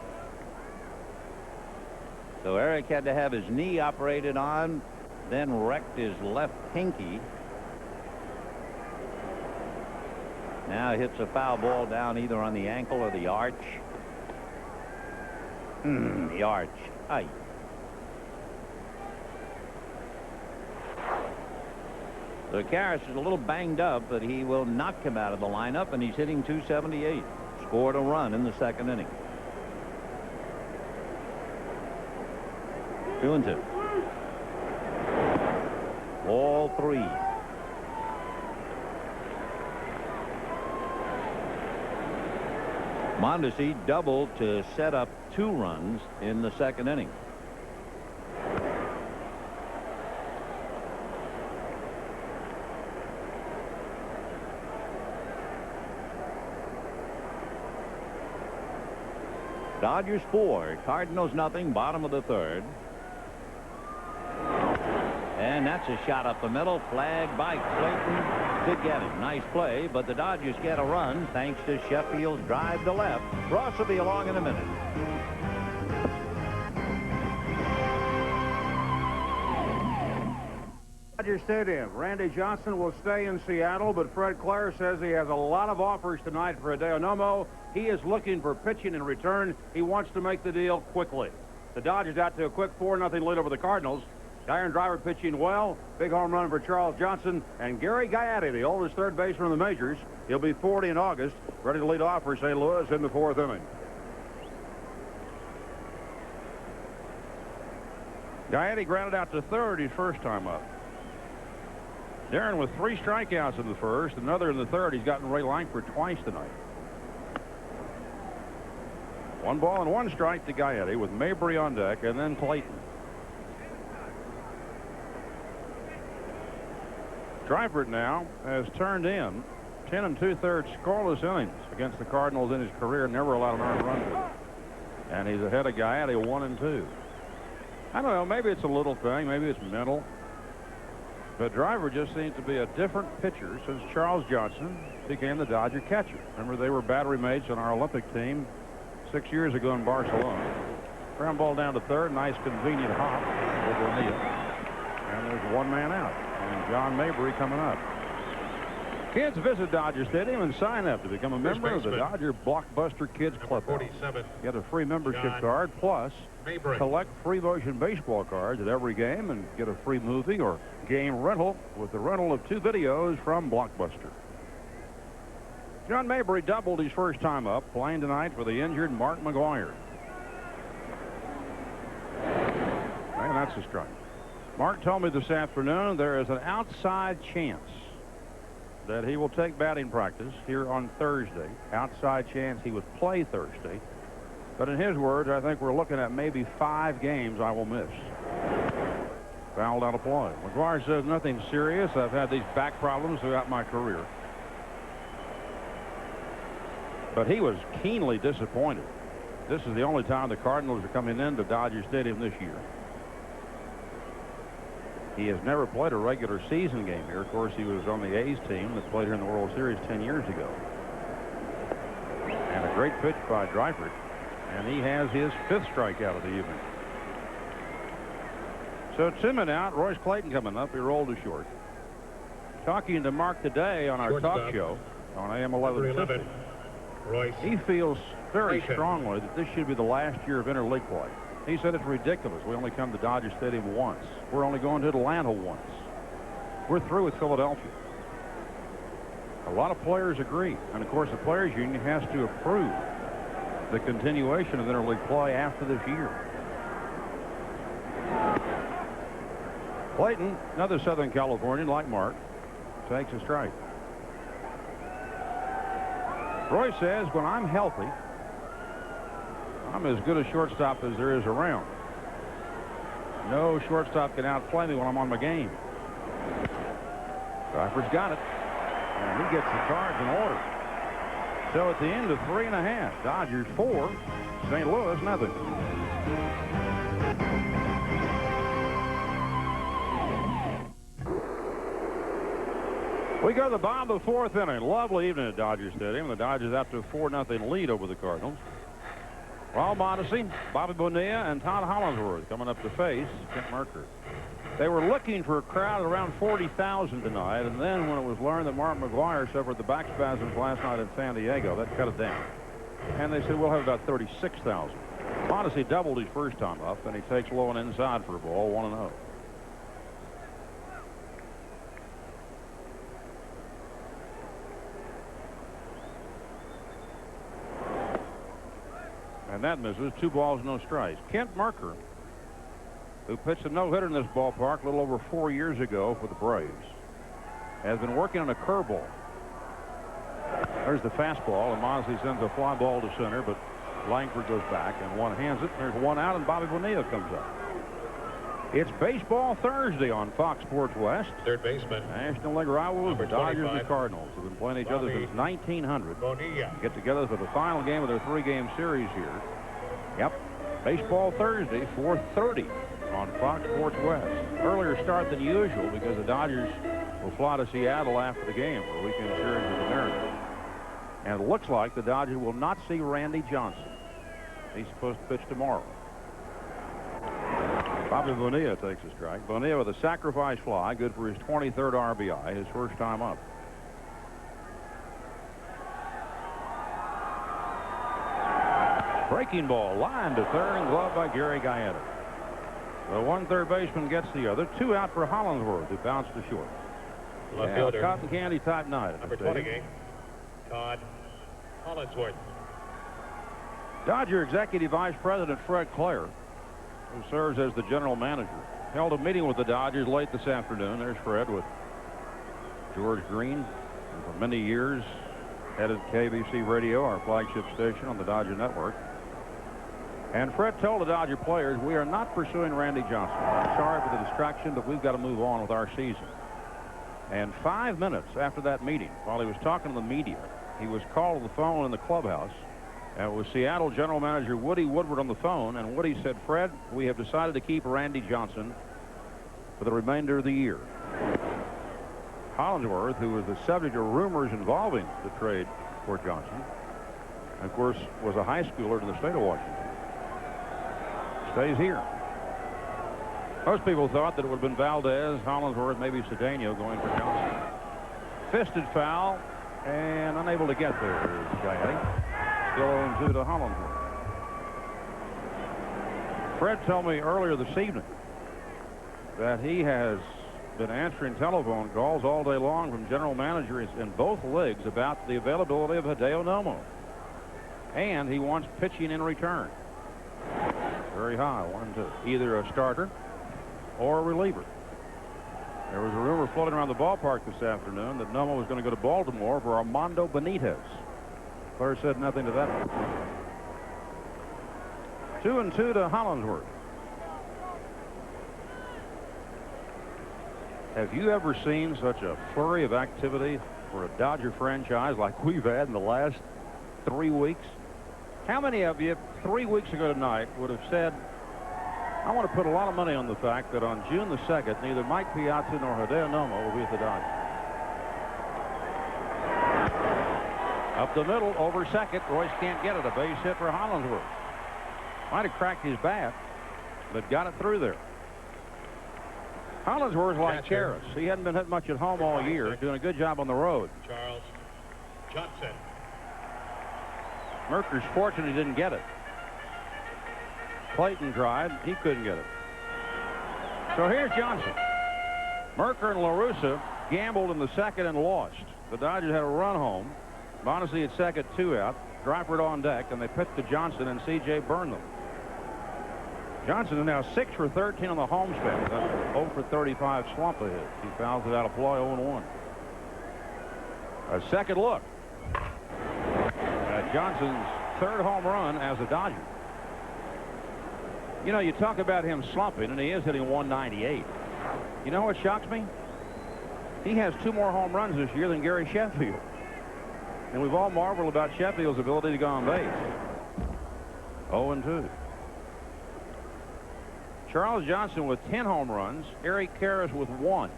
So Eric had to have his knee operated on, then wrecked his left pinky. Now hits a foul ball down either on the ankle or the arch. The arch. Aye. So Karras is a little banged up, but he will not come out of the lineup, and he's hitting .278. Scored a run in the second inning. 2-2. Ball 3. Mondesi doubled to set up 2 runs in the second inning. Dodgers 4, Cardinals nothing, bottom of the third. And that's a shot up the middle, flagged by Clayton to get him. Nice play, but the Dodgers get a run thanks to Sheffield's drive to left. Ross will be along in a minute. Dodger Stadium. Randy Johnson will stay in Seattle, but Fred Clare says he has a lot of offers tonight for Hideo Nomo. He is looking for pitching in return. He wants to make the deal quickly. The Dodgers out to a quick 4-0 lead over the Cardinals. Iron Driver pitching well. Big home run for Charles Johnson. And Gary Gaiati, the oldest third baseman in the majors. He'll be 40 in August. Ready to lead off for St. Louis in the 4th inning. Gaiati grounded out to third his first time up. Darren with 3 strikeouts in the first, another in the third. He's gotten Ray Lankford twice tonight. 1 ball and 1 strike to Gaiati with Mabry on deck, and then Clayton. Dreyford now has turned in 10 2/3 scoreless innings against the Cardinals in his career, never allowed an earned run to. And he's ahead of Gaiati 1-2. I don't know, maybe it's a little thing, maybe it's mental. But Driver just seems to be a different pitcher since Charles Johnson became the Dodger catcher. Remember, they were battery mates on our Olympic team 6 years ago in Barcelona. Ground ball down to third, nice convenient hop over O'Neill. And there's 1 man out. And John Mabry coming up. Kids visit Dodger Stadium and sign up to become a member of the Dodger Blockbuster Kids Club. Get a free membership card, plus collect free motion baseball cards at every game and get a free movie or game rental with the rental of 2 videos from Blockbuster. John Mabry doubled his first time up, playing tonight for the injured Mark McGwire. And that's a strike. Mark told me this afternoon there is an outside chance that he will take batting practice here on Thursday. Outside chance he would play Thursday. But in his words, I think we're looking at maybe 5 games I will miss. Fouled out of play. McGwire says nothing serious. I've had these back problems throughout my career. But he was keenly disappointed. This is the only time the Cardinals are coming into Dodger Stadium this year. He has never played a regular season game here. Of course, he was on the A's team that played here in the World Series 10 years ago. And a great pitch by Dreifert. And he has his 5th strikeout of the evening. So 2 men out. Royce Clayton coming up. He rolled to short. Talking to Mark today on our talk show on AM 1150. Royce. He feels very strongly that this should be the last year of interleague play. He said it's ridiculous. We only come to Dodger Stadium once. We're only going to Atlanta once. We're through with Philadelphia. A lot of players agree. And, of course, the Players Union has to approve the continuation of interleague play after this year. Clayton, another Southern Californian like Mark, takes a strike. Roy says, when I'm healthy, I'm as good a shortstop as there is around. No shortstop can outplay me when I'm on my game. Dreyford's got it. And he gets the Cards in order. So at the end of 3.5, Dodgers 4, St. Louis nothing. We go to the bottom of the 4th inning. Lovely evening at Dodger Stadium. The Dodgers out to a 4-0 lead over the Cardinals. Raul Mondesi, Bobby Bonilla, and Todd Hollingsworth coming up to face Kent Mercker. They were looking for a crowd of around 40,000 tonight, and then when it was learned that Mark McGwire suffered the back spasms last night in San Diego, that cut it down. And they said, we'll have about 36,000. Mondesi doubled his first time up, and he takes low and inside for a ball, 1-0. And that misses. 2 balls, no strikes. Kent Mercker, who pitched a no-hitter in this ballpark a little over 4 years ago for the Braves, has been working on a curveball. There's the fastball, and Mondesi sends a fly ball to center, but Langford goes back, and one hands it. There's one out, and Bobby Bonilla comes up. It's Baseball Thursday on Fox Sports West. Third baseman. National League rivals, the Dodgers and Cardinals have been playing each other since 1900. Bonilla. Get together for the final game of their 3-game series here. Yep. Baseball Thursday, 4:30 on Fox Sports West. Earlier start than usual because the Dodgers will fly to Seattle after the game for a weekend series with the Mariners. And it looks like the Dodgers will not see Randy Johnson. He's supposed to pitch tomorrow. Bobby Bonilla takes a strike. Bonilla with a sacrifice fly, good for his 23rd RBI, his first time up. Breaking ball, line to third, and gloved by Gary Gallardo. The one third baseman gets the other. 2 out for Hollingsworth, who bounced to short. Left fielder. Cotton candy type night. Number 28, Todd Hollingsworth. Dodger Executive Vice President Fred Clare, who serves as the general manager, held a meeting with the Dodgers late this afternoon. There's Fred with George Green, who for many years headed KBC Radio, our flagship station on the Dodger Network. And Fred told the Dodger players, we are not pursuing Randy Johnson. I'm sorry for the distraction, but we've got to move on with our season. And 5 minutes after that meeting, while he was talking to the media, he was called to the phone in the clubhouse. And it was Seattle general manager Woody Woodward on the phone, and Woody said, Fred, we have decided to keep Randy Johnson for the remainder of the year. Hollingsworth, who was the subject of rumors involving the trade for Johnson, of course, was a high schooler in the state of Washington, stays here. Most people thought that it would have been Valdez, Hollingsworth, maybe Cedeno going for Johnson. Fisted foul and unable to get there is Gallardo. Still 0-2 to Hollingsworth. Fred told me earlier this evening that he has been answering telephone calls all day long from general managers in both leagues about the availability of Hideo Nomo. And he wants pitching in return. Very high, 1-2. Either a starter or a reliever. There was a rumor floating around the ballpark this afternoon that Nomo was going to go to Baltimore for Armando Benitez. Clare said nothing to that. 2-2 to Hollingsworth. Have you ever seen such a flurry of activity for a Dodger franchise like we've had in the last 3 weeks? How many of you 3 weeks ago tonight would have said, I want to put a lot of money on the fact that on June the 2nd, neither Mike Piazza nor Hideo Nomo will be at the Dodgers? Up the middle, over second. Royce can't get it. A base hit for Hollingsworth. Might have cracked his bat, but got it through there. Hollingsworth like Karras. He hadn't been hit much at home all year, doing a good job on the road. Charles Johnson. Merker's fortunate he didn't get it. Clayton tried. He couldn't get it. So here's Johnson. Merker and LaRussa gambled in the second and lost. The Dodgers had a run home. Mondesi at second, 2 out. Dreifort on deck, and they pitched to Johnson, and C.J. burned them. Johnson is now 6 for 13 on the home stretch. That's 0 for 35 slump of his. He fouls it out of play, 0-1. A second look at Johnson's 3rd home run as a Dodger. You know, you talk about him slumping, and he is hitting 198. You know what shocks me? He has 2 more home runs this year than Gary Sheffield. And we've all marveled about Sheffield's ability to go on base. 0-2. Charles Johnson with 10 home runs. Eric Karras with 1.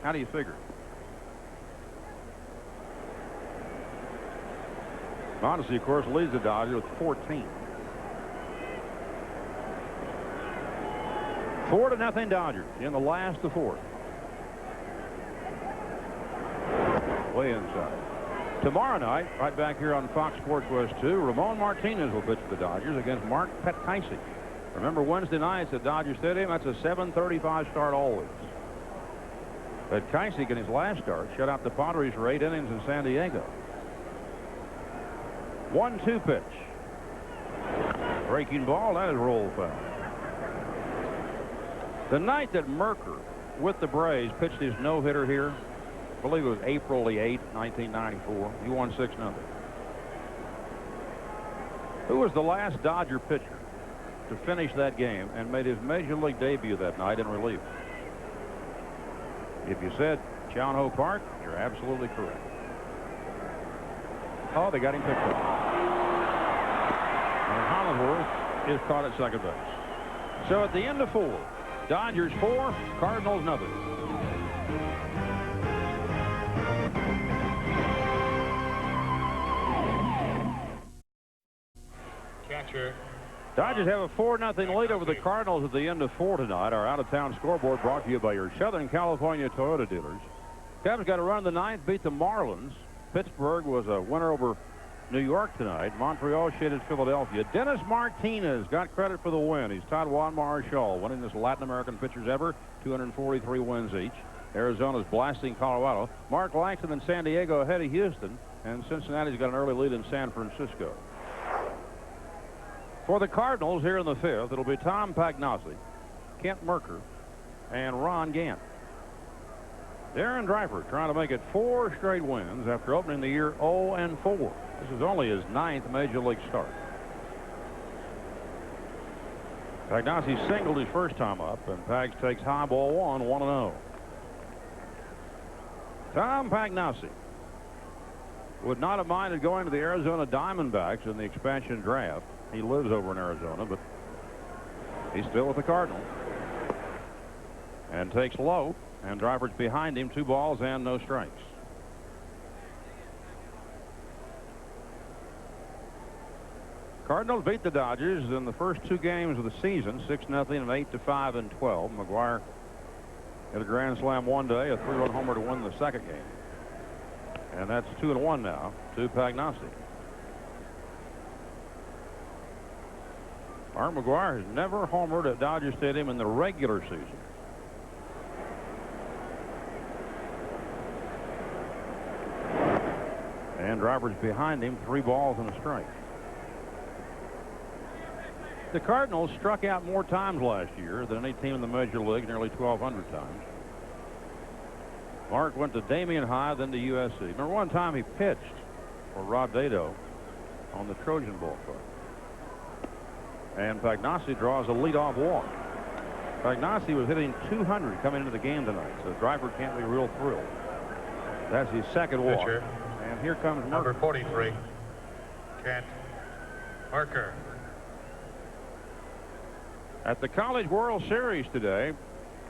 How do you figure? Mondesi, of course, leads the Dodgers with 14. 4-0 Dodgers in the last of 4th. Way inside. Tomorrow night, right back here on Fox Sports West 2, Ramon Martinez will pitch for the Dodgers against Mark Petkaisi. Remember, Wednesday nights at Dodger Stadium, that's a 7:35 start always. Petkaisi, in his last start, shut out the Padres for 8 innings in San Diego. 1-2 pitch. Breaking ball, that is roll foul. The night that Merker, with the Braves, pitched his no-hitter here, I believe it was April the 8th, 1994. He won 6-0. Who was the last Dodger pitcher to finish that game and made his major league debut that night in relief? If you said John Ho Park, you're absolutely correct. Oh, they got him picked up. And Hollingsworth is caught at second base. So at the end of 4, Dodgers 4, Cardinals nothing. Catcher. Dodgers have a 4-0 lead over the Cardinals at the end of 4 tonight. Our out-of-town scoreboard brought to you by your Southern California Toyota dealers. Cubs got to run the 9th, beat the Marlins. Pittsburgh was a winner over New York tonight. Montreal shaded Philadelphia. Dennis Martinez got credit for the win. He's tied Juan Marichal, winningest Latin American pitchers ever, 243 wins each. Arizona's blasting Colorado. Mark Langston in San Diego ahead of Houston, and Cincinnati's got an early lead in San Francisco. For the Cardinals here in the 5th, it'll be Tom Pagnozzi, Kent Merker, and Ron Gant. Darren Dreifort trying to make it 4 straight wins after opening the year 0-4. This is only his 9th major league start. Pagnozzi singled his first time up, and Pags takes high ball 1-0. Tom Pagnozzi would not have minded going to the Arizona Diamondbacks in the expansion draft. He lives over in Arizona, but he's still with the Cardinals. And takes low, and Dreifort's behind him, 2 balls and no strikes. Cardinals beat the Dodgers in the first 2 games of the season, 6-0 and 8-5 and 12. McGwire hit a grand slam one day, a 3-run homer to win the second game. And that's 2-1 now to Pagnozzi. Art McGwire has never homered at Dodger Stadium in the regular season. And Driver's behind him, 3 balls and a strike. The Cardinals struck out more times last year than any team in the Major League, nearly 1,200 times. Mark went to Damian High, then to USC. Remember one time he pitched for Rod Dado on the Trojan ballpark. And Pagnassi draws a leadoff walk. Pagnassi was hitting 200 coming into the game tonight, so Driver can't be real thrilled. That's his second walk. Pitcher. And here comes Number Merker. 43, Kent Marker. At the College World Series today,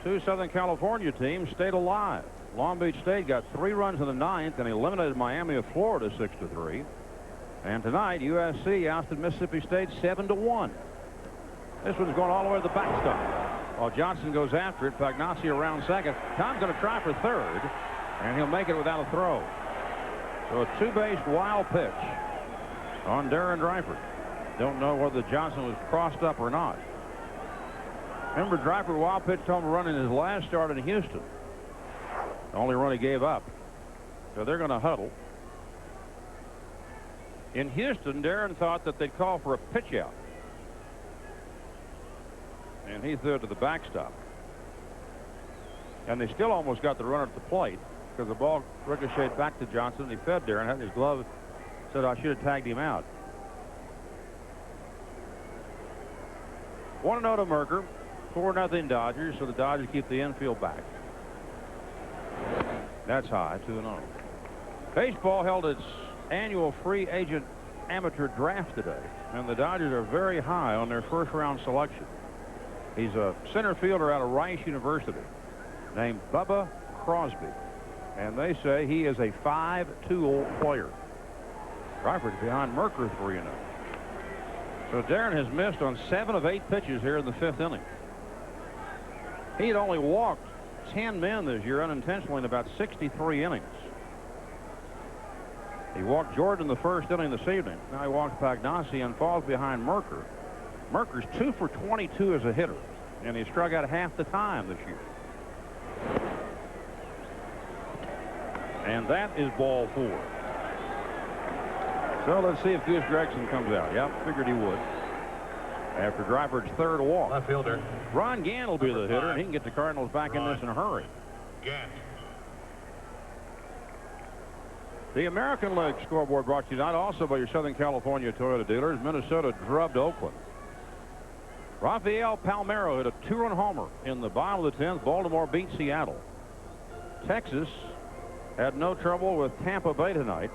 2 Southern California teams stayed alive. Long Beach State got 3 runs in the 9th and eliminated Miami of Florida 6-3. And tonight, USC ousted Mississippi State 7-1. This one's going all the way to the backstop. While Johnson goes after it, Pagnassi around second. Tom's going to try for third, and he'll make it without a throw. So a 2-base wild pitch on Darren Dreifort. Don't know whether Johnson was crossed up or not. Remember, Dreifort wild pitched home run in his last start in Houston. The only run he gave up. So they're going to huddle. In Houston, Darren thought that they'd call for a pitch out. And he threw it to the backstop. And they still almost got the runner at the plate because the ball ricocheted back to Johnson. He fed Darren, had his glove, said, I should have tagged him out. 1-0 to Merker. 4-0 Dodgers, so the Dodgers keep the infield back. That's high, 2-0. Baseball held its annual free agent amateur draft today, and the Dodgers are very high on their first-round selection. He's a center fielder out of Rice University named Bubba Crosby, and they say he is a 5-tool player. Dreifort's behind Merker 3-0. So Darren has missed on 7 of 8 pitches here in the 5th inning. He had only walked 10 men this year unintentionally in about 63 innings. He walked Jordan in the 1st inning this evening. Now he walks Pagnassi and falls behind Merker. Merker's 2 for 22 as a hitter, and he struck out half the time this year. And that is ball 4. So let's see if Goose Gregson comes out. Yep, figured he would. After Dreifort's 3rd walk. Left fielder. Ron Gant will be the hitter, and he can get the Cardinals back in this in a hurry. Gant. The American League scoreboard brought to you tonight also by your Southern California Toyota dealers. Minnesota drubbed Oakland. Rafael Palmeiro hit a 2-run homer in the bottom of the 10th. Baltimore beat Seattle. Texas had no trouble with Tampa Bay tonight.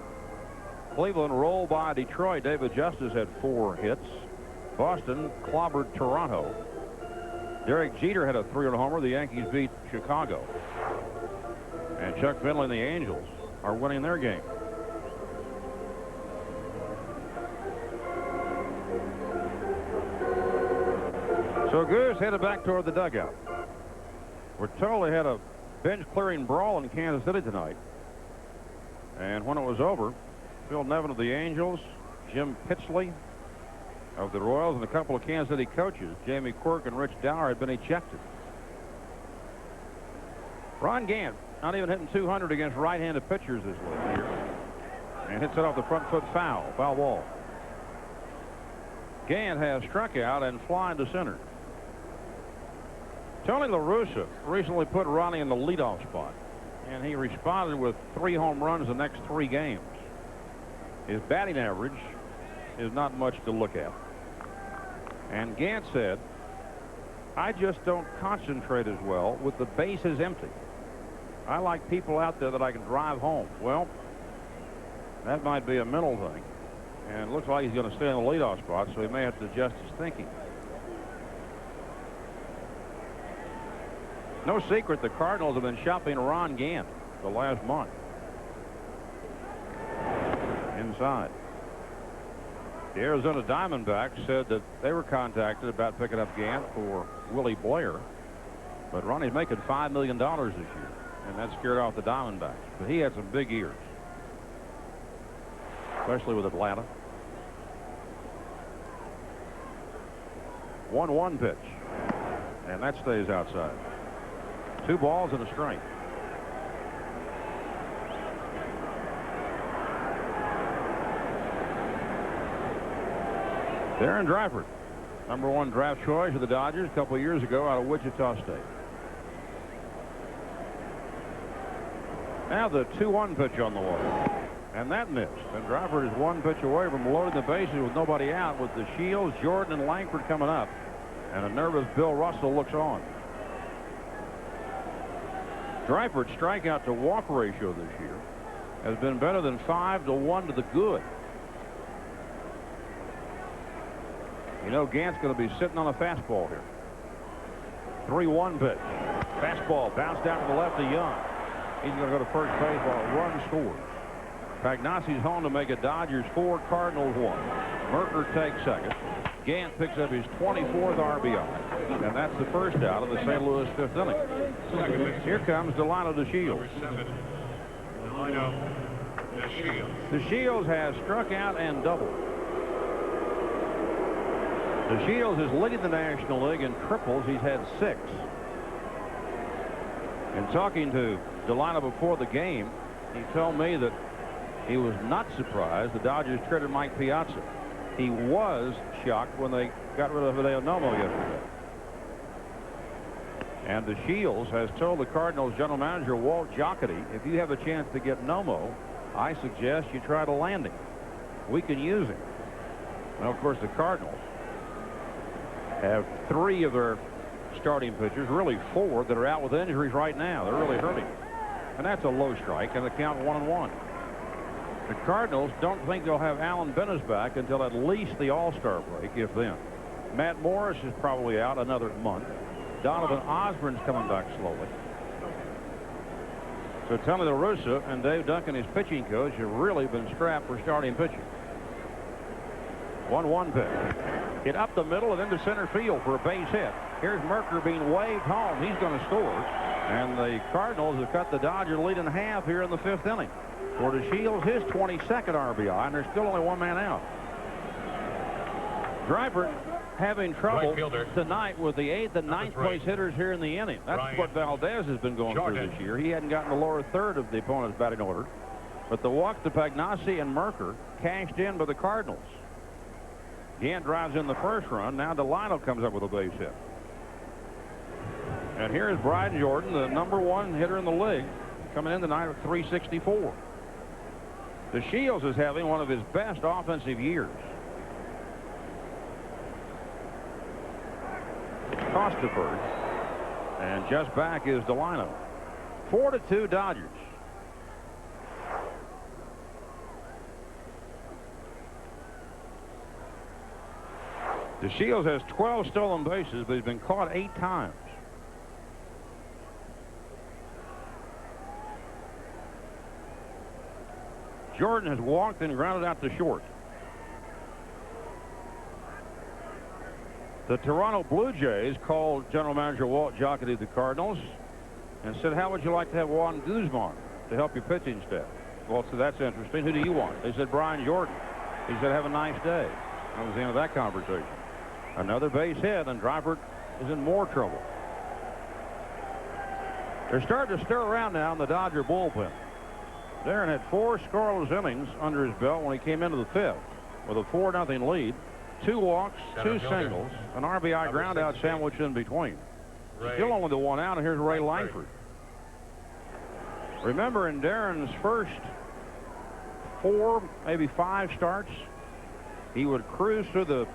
Cleveland rolled by Detroit. David Justice had 4 hits. Boston clobbered Toronto. Derek Jeter had a 3-run homer. The Yankees beat Chicago. And Chuck Finley and the Angels are winning their game. So Goose headed back toward the dugout. We're told they had a bench-clearing brawl in Kansas City tonight. And when it was over, Phil Nevin of the Angels, Jim Pitsley of the Royals, and a couple of Kansas City coaches, Jamie Quirk and Rich Dower, had been ejected. Ron Gant not even hitting 200 against right-handed pitchers this year, and hits it off the front foot foul ball. Gant has struck out and flying to center. Tony La Russa recently put Ronnie in the leadoff spot, and he responded with 3 home runs the next 3 games. His batting average is not much to look at. And Gant said, I just don't concentrate as well with the bases empty. I like people out there that I can drive home. Well, that might be a mental thing. And it looks like he's going to stay in the leadoff spot, so he may have to adjust his thinking. No secret the Cardinals have been shopping Ron Gant the last month. Inside. The Arizona Diamondbacks said that they were contacted about picking up Gant for Willie Blair. But Ronnie's making $5 million this year, and that scared off the Diamondbacks. But he had some big years, especially with Atlanta. 1-1 pitch, and that stays outside. 2 balls and a strike. Darren Dreifort, #1 draft choice of the Dodgers a couple of years ago out of Wichita State. Now the 2-1 pitch on the way. And that missed. And Dreifort is one pitch away from loading the bases with nobody out, with the Shields, Jordan, and Langford coming up. And a nervous Bill Russell looks on. Dreifort's strikeout to walk ratio this year has been better than 5-1 to the good. You know, Gant's going to be sitting on a fastball here. 3-1 pitch. Fastball bounced out to the left of Young. He's going to go to first base while a run scores. Pagnossi's home to make it Dodgers 4, Cardinals 1. Merker takes second. Gant picks up his 24th RBI. And that's the first out of the St. Louis 5th inning. Here comes Delino DeShields. Delino DeShields. DeShields has struck out and doubled. DeShields is leading the National League in triples. He's had 6. In talking to Delino before the game, he told me that he was not surprised the Dodgers traded Mike Piazza. He was shocked when they got rid of Hideo Nomo yesterday. And DeShields has told the Cardinals general manager Walt Jocketty, if you have a chance to get Nomo, I suggest you try to land him. We can use him. Well, of course, the Cardinals have 3 of their starting pitchers, really 4, that are out with injuries right now. They're really hurting. And that's a low strike, and the count 1-1. The Cardinals don't think they'll have Alan Bennis back until at least the All-Star break, if then. Matt Morris is probably out another month. Donovan Osborne's coming back slowly. So Tony La Russa and Dave Duncan, his pitching coach, have really been strapped for starting pitching. 1-1 pitch. Hit up the middle and into center field for a base hit. Here's Merker being waved home. He's going to score. And the Cardinals have cut the Dodger lead in half here in the 5th inning. For DeShields, his 22nd RBI, and there's still only 1 man out. Dreifort having trouble tonight with the 8th and 9th place hitters here in the inning. That's what Valdez has been going through this year. He hadn't gotten the lower third of the opponent's batting order. But the walk to Pagnossi and Merker cashed in by the Cardinals. Gant drives in the first run. Now Delino comes up with a base hit. And here's Bryden Jordan, the #1 hitter in the league, coming in tonight at 364. DeShields is having one of his best offensive years. It's Costaford. And just back is Delino. 4-2 Dodgers. DeShields has 12 stolen bases, but he's been caught 8 times. Jordan has walked and grounded out to short. The Toronto Blue Jays called general manager Walt Jocketty of the Cardinals and said, how would you like to have Juan Guzman to help your pitching staff? Well, so that's interesting. Who do you want? They said Brian Jordan. He said, have a nice day. That was the end of that conversation. Another base hit, and Dreifort is in more trouble. They're starting to stir around now in the Dodger bullpen. Darren had 4 scoreless innings under his belt when he came into the 5th with a 4-0 lead. 2 walks, 2 singles, an RBI ground out sandwich in between. Still only the 1 out, and here's Ray Langford. Remember, in Darren's first 4, maybe 5 starts, he would cruise through the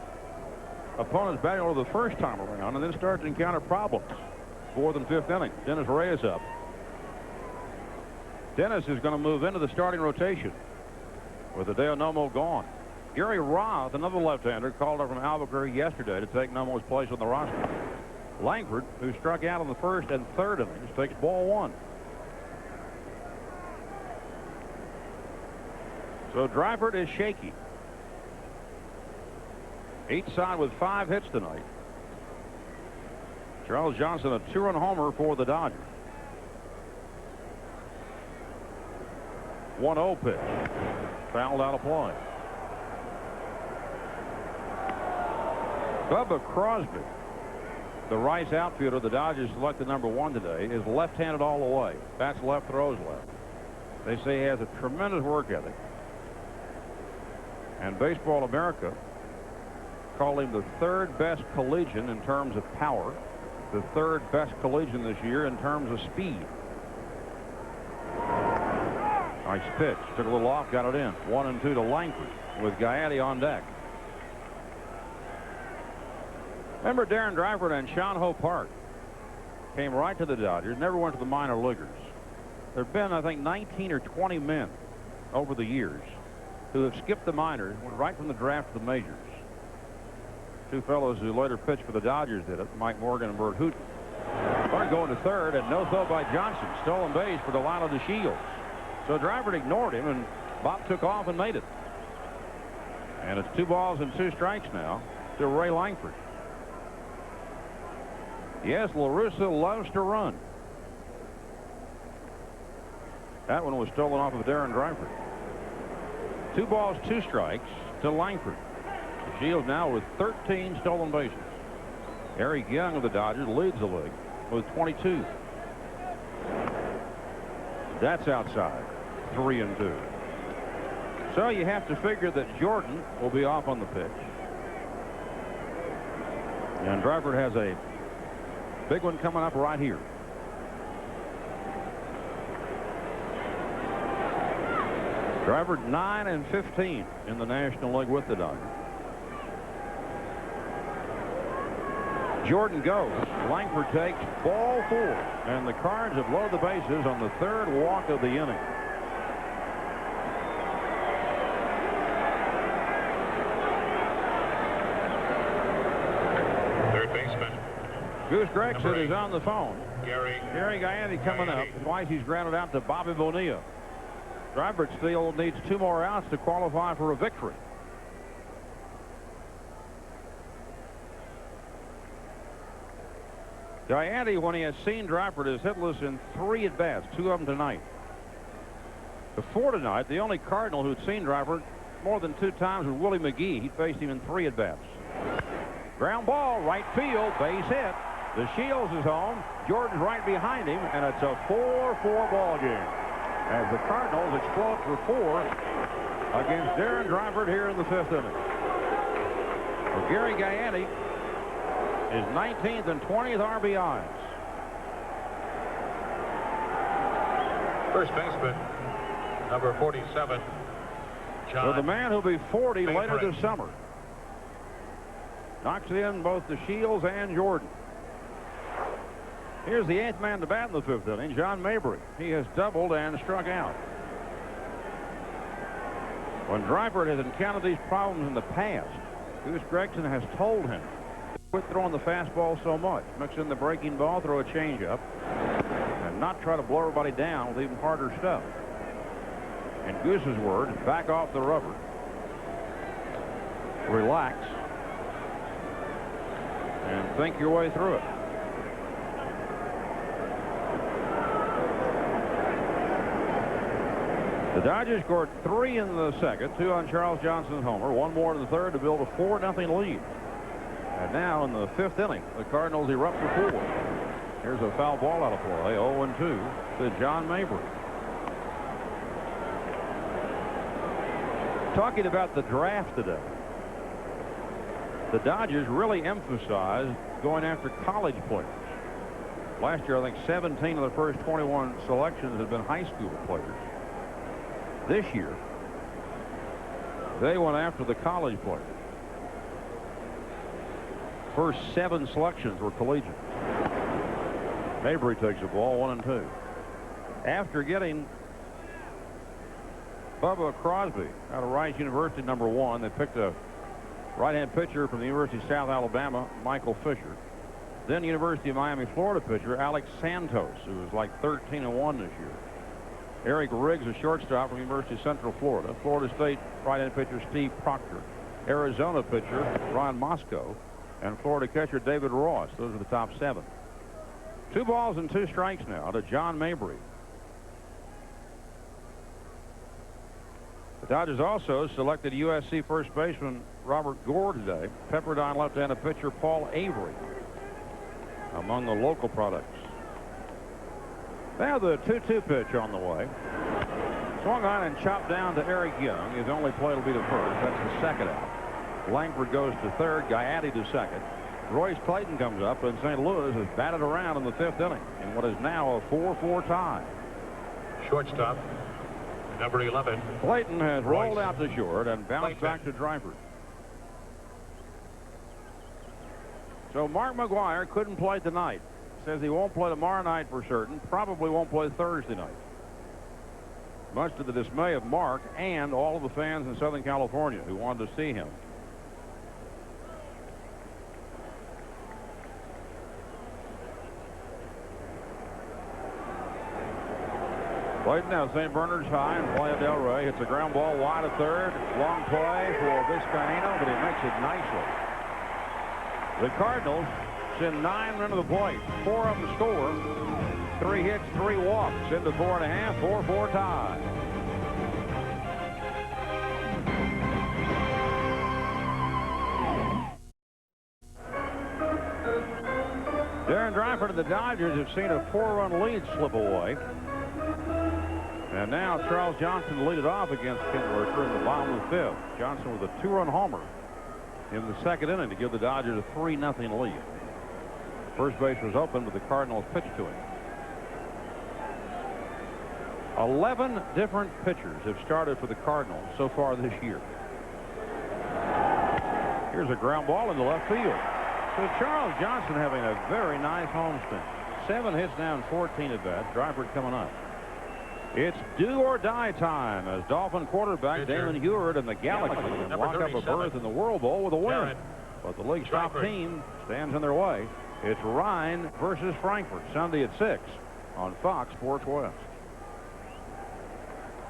opponent's batting order the first time around and then start to encounter problems. 4th and 5th inning. Dennis Reyes up. Dennis is going to move into the starting rotation with Hideo Nomo gone. Gary Roth, another left-hander, called up from Albuquerque yesterday to take Nomo's place on the roster. Langford, who struck out in the 1st and 3rd innings, takes ball 1. So Dreifort is shaky. Each side with 5 hits tonight. Charles Johnson, a 2-run homer for the Dodgers. 1-0 pitch. Fouled out of play. Bubba Crosby, the Rice outfielder the Dodgers selected #1 today, is left-handed all the way. Bats left, throws left. They say he has a tremendous work ethic. And Baseball America called him the third best collegian in terms of power, the third best collegian this year in terms of speed. Nice pitch. Took a little off, got it in. 1-2 to Langford with Gaiati on deck. Remember Darren Dreyford and Sean Ho Park came right to the Dodgers, never went to the minor leaguers. There have been, I think, 19 or 20 men over the years who have skipped the minors, went right from the draft to the majors. Two fellows who later pitched for the Dodgers did it, Mike Morgan and Bert Hooton. Started going to third, and no throw by Johnson. Stolen base for Delano DeShields. So Dreyford ignored him, and Bob took off and made it. And it's 2 balls and 2 strikes now to Ray Langford. Yes, La Russa loves to run. That one was stolen off of Darren Dreyford. 2 balls, 2 strikes to Langford. DeShields now with 13 stolen bases. Eric Young of the Dodgers leads the league with 22. That's outside. 3-2. So you have to figure that Jordan will be off on the pitch. And Dreyford has a big one coming up right here. Dreyford 9-15 in the National League with the Dodgers. Jordan goes. Langford takes ball 4. And the Cards have loaded the bases on the 3rd walk of the inning. Third baseman. Goose Gregson is on the phone. Gary Gaiati coming up. Twice he's grounded out to Bobby Bonilla. Dreyford still needs 2 more outs to qualify for a victory. Gaiati, when he has seen Dreyford, is hitless in 3 at-bats, 2 of them tonight. Before tonight, the only Cardinal who'd seen Dreyford more than 2 times was Willie McGee. He faced him in 3 at-bats. Ground ball, right field, base hit. DeShields is home. Jordan's right behind him, and it's a 4-4 ball game as the Cardinals explode for 4 against Darren Dreyford here in the 5th inning. Well, Gary Gaiati is 19th and 20th RBIs. First baseman, number 47, John. So the man who'll be 40 later Favorite. this summer knocks in both DeShields and Jordan. Here's the 8th man to bat in the 5th inning, John Mabry. He has doubled and struck out. When Dreyford has encountered these problems in the past, Goose Gregson has told him to quit throwing the fastball so much. Mix in the breaking ball, throw a changeup, and not try to blow everybody down with even harder stuff. In Goose's words, back off the rubber. Relax. And think your way through it. The Dodgers scored 3 in the 2nd, 2 on Charles Johnson's homer, 1 more in the 3rd to build a 4-0 lead. And now in the 5th inning, the Cardinals erupt for 4. Here's a foul ball out of play, 0-2 to John Mabry. Talking about the draft today, the Dodgers really emphasized going after college players. Last year, I think 17 of the first 21 selections had been high school players. This year, they went after the college players. First 7 selections were collegiate. Mabry takes the ball, 1-2. After getting Bubba Crosby out of Rice University, number 1, they picked a right-hand pitcher from the University of South Alabama, Michael Fisher. Then University of Miami, Florida pitcher Alex Santos, who was like 13-1 this year. Eric Riggs, a shortstop from University of Central Florida. Florida State right-hand pitcher Steve Proctor. Arizona pitcher Ron Moscow. And Florida catcher David Ross. Those are the top 7. 2 balls and 2 strikes now to John Mabry. The Dodgers also selected USC first baseman Robert Gore today. Pepperdine left-handed pitcher Paul Avery among the local products. Now the 2-2 pitch on the way. Swung on and chopped down to Eric Young. His only play will be the first. That's the 2nd out. Langford goes to third. Gaiati to second. Royce Clayton comes up, and St. Louis has batted around in the 5th inning in what is now a 4-4 tie. Shortstop, number 11. Clayton has Royce rolled out to short and bounced back to Dryford. So Mark McGwire couldn't play tonight. Says he won't play tomorrow night for certain. Probably won't play Thursday night. Much to the dismay of Mark and all of the fans in Southern California who wanted to see him. Clayton now St. Bernard's high and Playa del Rey hits a ground ball wide of third. Long play for Vizcaino, but he makes it nicely. The Cardinals send 9 men to the plate. 4 of them score. 3 hits, 3 walks into 4.5. 4-4 tie. Darren Dryford and the Dodgers have seen a 4-run lead slip away. And now Charles Johnson lead it off against Ken Worker in the bottom of the 5th. Johnson with a 2-run homer in the 2nd inning to give the Dodgers a 3-0 lead. First base was open, but the Cardinals pitched to him. 11 different pitchers have started for the Cardinals so far this year. Here's a ground ball in the left field. So Charles Johnson having a very nice homestand. 7 hits down, 14 at bat. Dryford coming up. It's do or die time as Dolphin quarterback Damon Heward and the Galaxy can lock up a berth in the World Bowl with a win. But the league's top team stands in their way. It's Rhine versus Frankfurt Sunday at 6 on Fox Sports West.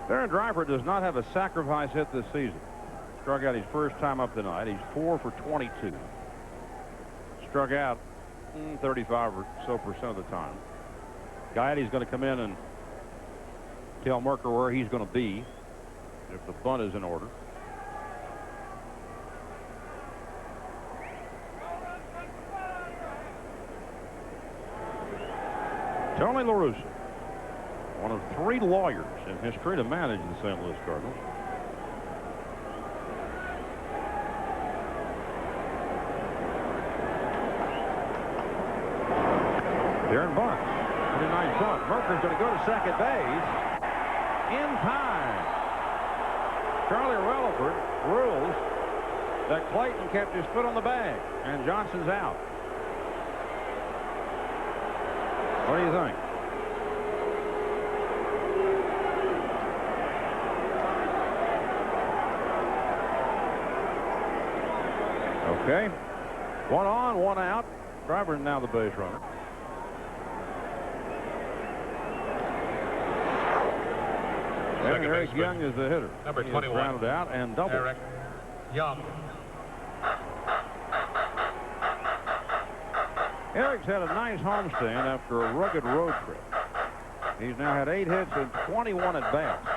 Darren Dryford does not have a sacrifice hit this season. Struck out his first time up tonight. He's 4 for 22. Struck out 35% or so of the time. Gaiati's going to come in and tell Merker where he's going to be if the bunt is in order. Tony La Russa, one of 3 lawyers in history to manage the St. Louis Cardinals. Darren bunts. Pretty nice bunt. Merker's going to go to second base. In time. Charlie Relaford rules that Clayton kept his foot on the bag, and Johnson's out. What do you think? Okay. 1 on, 1 out. Driver now the base runner. And Eric Young is the hitter. Number 21. Grounded out and doubled. Eric Young. Eric's had a nice homestand after a rugged road trip. He's now had 8 hits and 21 at bats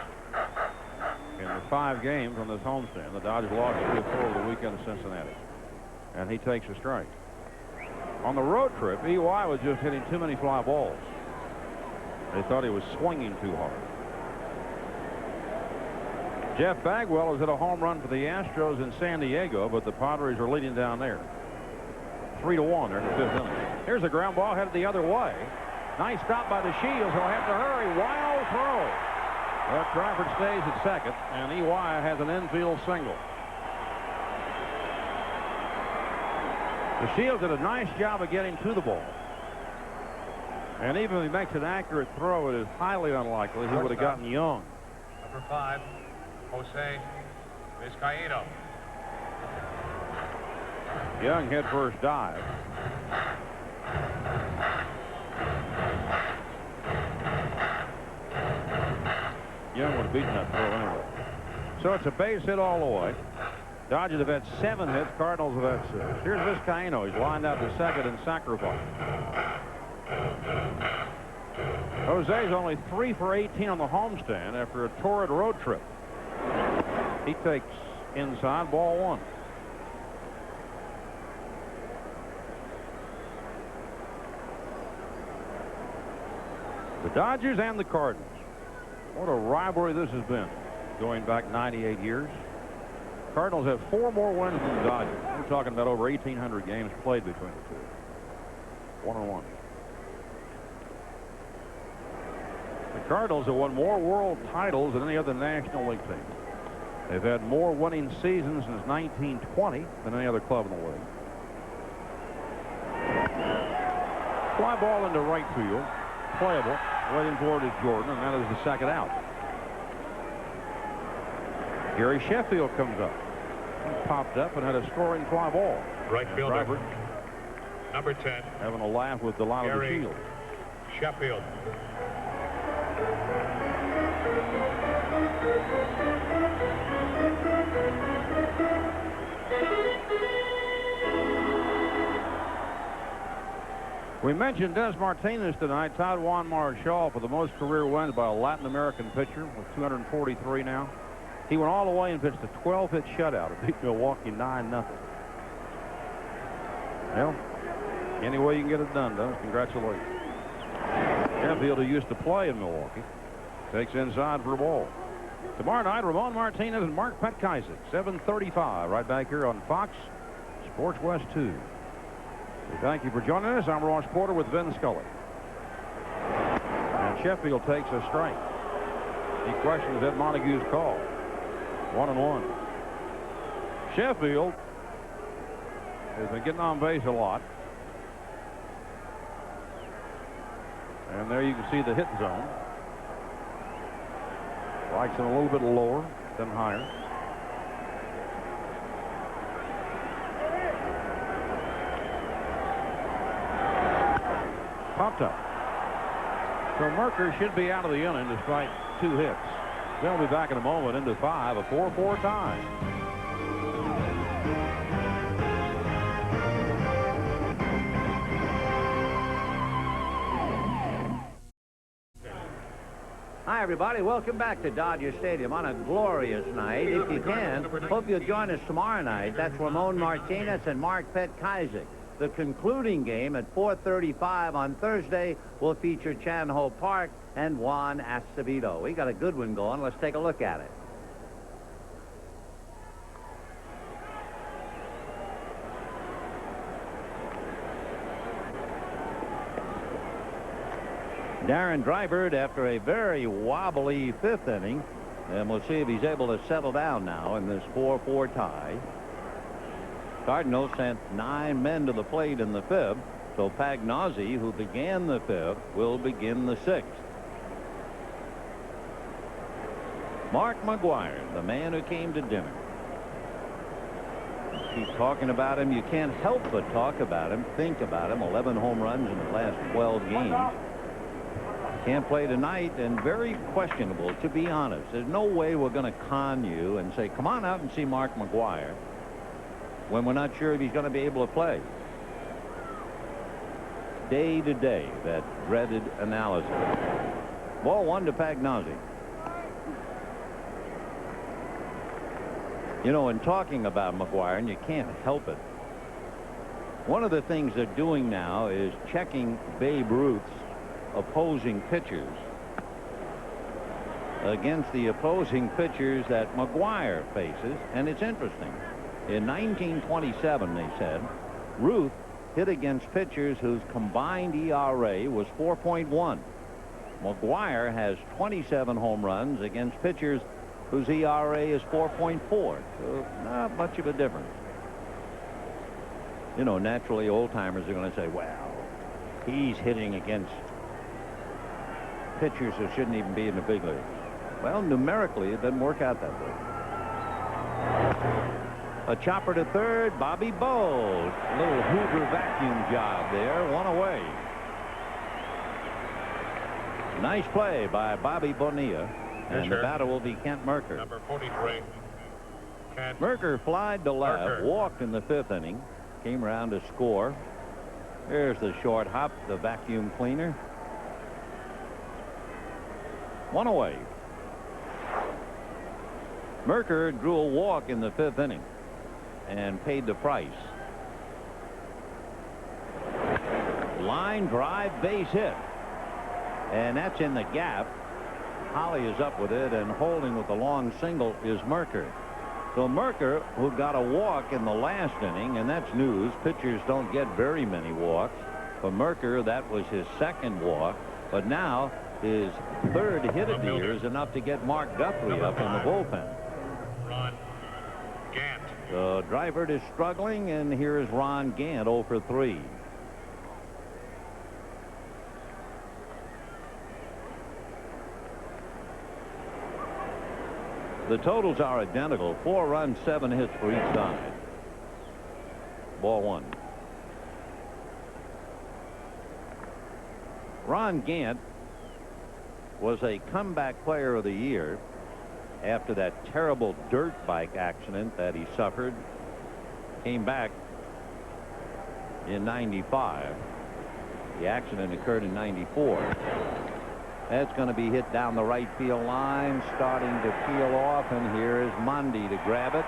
in the 5 games on this homestand. The Dodgers lost 3-4 over the weekend in Cincinnati, and he takes a strike. On the road trip, EY was just hitting too many fly balls. They thought he was swinging too hard. Jeff Bagwell has hit a home run for the Astros in San Diego, but the Padres are leading down there. 3-1 there in the 5th inning. Here's a ground ball headed the other way. Nice stop by the Shields. He'll have to hurry. Wild throw. But Dryford stays at second, and EY has an infield single. The Shields did a nice job of getting to the ball. And even if he makes an accurate throw, it is highly unlikely he would have gotten Young. Number 5. Jose Vizcaino. Young head first dive. Young would have beaten that throw anyway. So it's a base hit all the way. Dodgers have had 7 hits. Cardinals have had 6. Here's Vizcaino. He's lined out to second and sacrifice. Jose's only 3 for 18 on the homestand after a torrid road trip. He takes inside, ball 1. The Dodgers and the Cardinals. What a rivalry this has been, going back 98 years. Cardinals have 4 more wins than the Dodgers. We're talking about over 1,800 games played between the two. 1-1. The Cardinals have won more world titles than any other National League team. They've had more winning seasons since 1920 than any other club in the league. Fly ball into right field. Playable. Waiting for it is Jordan, and that is the second out. Gary Sheffield comes up. He popped up and had a scoring fly ball. Right fielder. Driver Number 10. having a laugh with the line of the Gary field. Sheffield. We mentioned Dennis Martinez tonight. Todd Juan Marshall for the most career wins by a Latin American pitcher with 243 now. He went all the way and pitched a 12-hit shutout to beat Milwaukee 9-0. Well, any way you can get it done, Dennis, congratulations. Sheffield, who used to play in Milwaukee, takes inside for a ball. Tomorrow night, Ramon Martinez and Mark Petkazik, 7:35, right back here on Fox Sports West 2. We thank you for joining us. I'm Ross Porter with Vin Scully. And Sheffield takes a strike. He questions Ed Montague's call. 1-1. Sheffield has been getting on base a lot. And there you can see the hit zone. Likes it a little bit lower than higher. Popped up. So Merker should be out of the inning despite 2 hits. They'll be back in a moment into 5, a 4-4 tie. Hi, everybody. Welcome back to Dodger Stadium on a glorious night. If you can, hope you'll join us tomorrow night. That's Ramon Martinez and Mark Petkazik. The concluding game at 4:35 on Thursday will feature Chan Ho Park and Juan Acevedo. We got a good one going. Let's take a look at it. Darren Drybird after a very wobbly 5th inning. And we'll see if he's able to settle down now in this 4-4 tie. Cardinals sent 9 men to the plate in the 5th. So Pagnozzi, who began the 5th, will begin the 6th. Mark McGwire, the man who came to dinner. Keep talking about him. You can't help but talk about him, think about him. 11 home runs in the last 12 games. Can't play tonight, and very questionable, to be honest. There's no way we're going to con you and say, come on out and see Mark McGwire, when we're not sure if he's going to be able to play. Day to day, that dreaded analysis. Ball 1 to Pagnozzi. You know, in talking about McGwire, and you can't help it, one of the things they're doing now is checking Babe Ruth's opposing pitchers against the opposing pitchers that McGwire faces. And it's interesting. In 1927, they said, Ruth hit against pitchers whose combined ERA was 4.1. McGwire has 27 home runs against pitchers whose ERA is 4.4. So not much of a difference. You know, naturally, old-timers are going to say, well, he's hitting against pitchers who shouldn't even be in the big leagues. Well, numerically, it doesn't work out that way. A chopper to third, Bobby Bowe. A little Hoover vacuum job there, 1 away. Nice play by Bobby Bonilla. And the batter will be Kent Merker. Number 43. Kent Merker flied to left, Merker. walked in the 5th inning, came around to score. There's the short hop, the vacuum cleaner. 1 away. Merker drew a walk in the 5th inning and paid the price. Line drive, base hit. And that's in the gap. Holly is up with it, and holding with the long single is Merker. So Merker, who got a walk in the last inning, and that's news. Pitchers don't get very many walks. For Merker, that was his second walk. But now his third hit of the year is enough to get Mark Guthrie up in the bullpen. Ron Gant. So Drivert is struggling, and here is Ron Gant 0 for 3. The totals are identical. 4 runs, 7 hits for each side. Ball 1. Ron Gant was a comeback player of the year after that terrible dirt bike accident that he suffered. Came back in 95. The accident occurred in 94. That's going to be hit down the right field line, starting to peel off, and here is Mondi to grab it.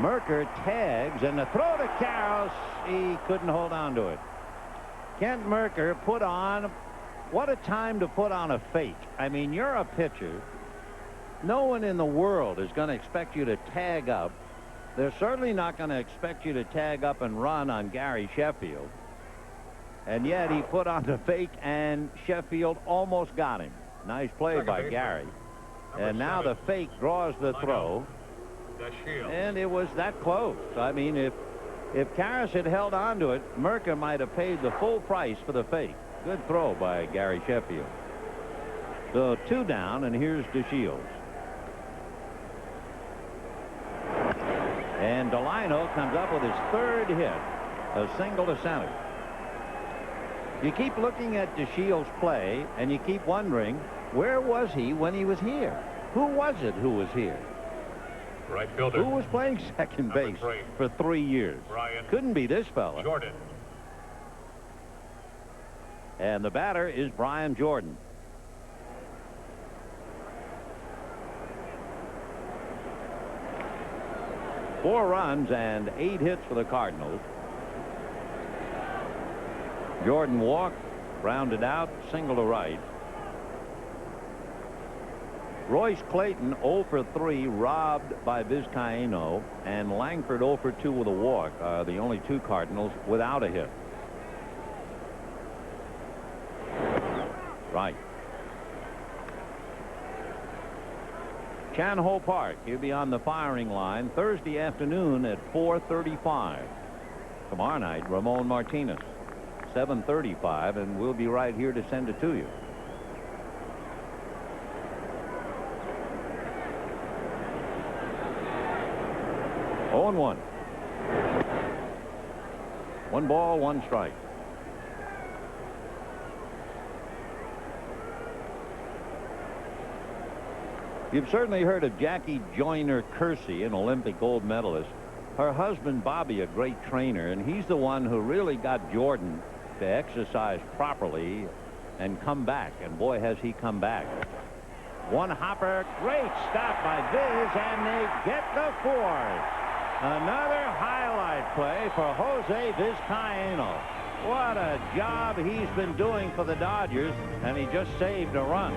Merker tags, and the throw to Karros, he couldn't hold on to it. Kent Merker put on, what a time to put on a fake. I mean, you're a pitcher. No one in the world is going to expect you to tag up. They're certainly not going to expect you to tag up and run on Gary Sheffield. And yet he put on the fake, and Sheffield almost got him. Nice play by Gary. And now the fake draws the throw. And it was that close. I mean, if Karras had held on to it, Merker might have paid the full price for the fake. Good throw by Gary Sheffield. So 2 down, and here's DeShields. And Delino comes up with his 3rd hit, a single to center. You keep looking at DeShields' play, and you keep wondering, where was he when he was here? Who was it who was here? Right fielder. Who was playing second base for 3 years? Brian Couldn't be this fella. Jordan. And the batter is Brian Jordan. Four runs and 8 hits for the Cardinals. Jordan walked, grounded out, single to right. Royce Clayton 0 for 3, robbed by Vizcaino, and Langford 0 for 2 with a walk. The only 2 Cardinals without a hit. Right. Chan Ho Park, he'll be on the firing line Thursday afternoon at 4:35. Tomorrow night, Ramon Martinez, 7:35, and we'll be right here to send it to you. Oh and 1. 1 ball, 1 strike. You've certainly heard of Jackie Joyner Kersey, an Olympic gold medalist. Her husband, Bobby, a great trainer, and he's the one who really got Jordan to exercise properly and come back. And boy, has he come back. 1 hopper, great stop by Viz, and they get the 4th. Another highlight play for Jose Vizcaino. What a job he's been doing for the Dodgers, and he just saved a run.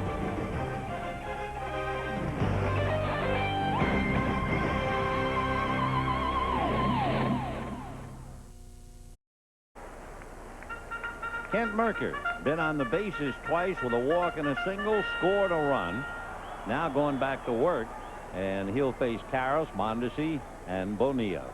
Kent Merker been on the bases twice with a walk and a single, scored a run. Now going back to work, and he'll face Karros, Mondesi, and Bonilla.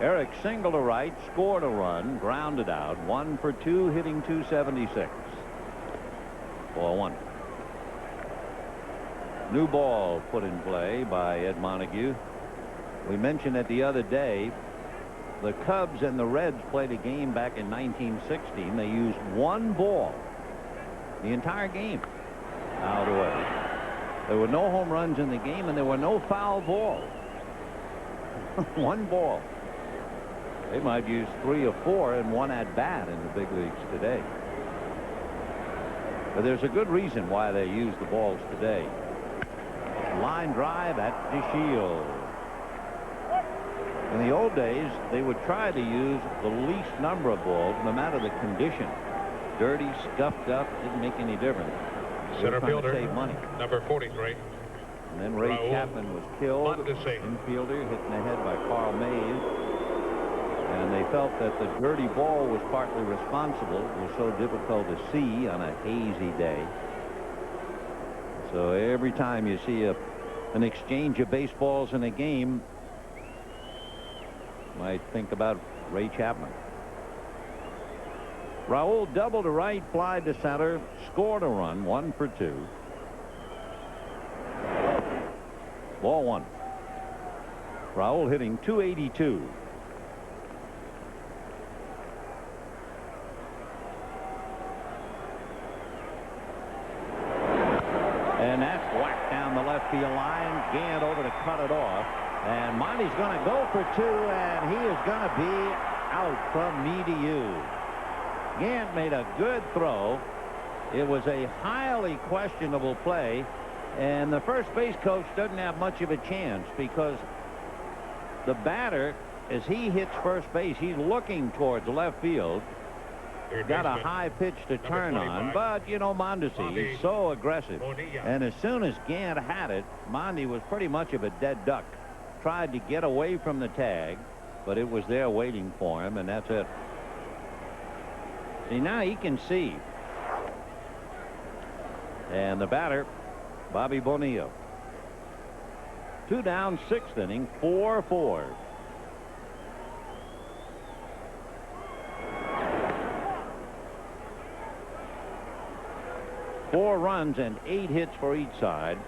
Eric single to right, scored a run, grounded out, 1 for 2, hitting .276. Ball 1. New ball put in play by Ed Montague. We mentioned it the other day. The Cubs and the Reds played a game back in 1916. They used 1 ball the entire game out away. There were no home runs in the game, and there were no foul balls. 1 ball. They might use 3 or 4 and 1 at bat in the big leagues today. But there's a good reason why they use the balls today. Line drive at DeShields. In the old days, they would try to use the least number of balls, no matter the condition. dirty, scuffed up, didn't make any difference. Center fielder, save money. number 43. And then Ray Raul Chapman was killed. Mondesi. Infielder hit in the head by Carl Mays. And they felt that the dirty ball was partly responsible. It was so difficult to see on a hazy day. So every time you see an exchange of baseballs in a game, you might think about Ray Chapman. Raul doubled to right, fly to center, scored a run, 1 for 2. Ball 1. Raul hitting .282. And that's whacked down the left field line. Gant over to cut it off. And Monty's going to go for 2, and he is going to be out from me to you. Gant made a good throw. It was a highly questionable play, and the first base coach doesn't have much of a chance because the batter, as he hits first base, he's looking towards left field. Got a high pitch to turn on, but you know, Mondesi is so aggressive, and as soon as Gant had it, Monty was pretty much of a dead duck. Tried to get away from the tag, but it was there waiting for him, and that's it. See, now he can see. And the batter, Bobby Bonilla. 2 down, 6th inning, 4-4. Four runs and 8 hits for each side.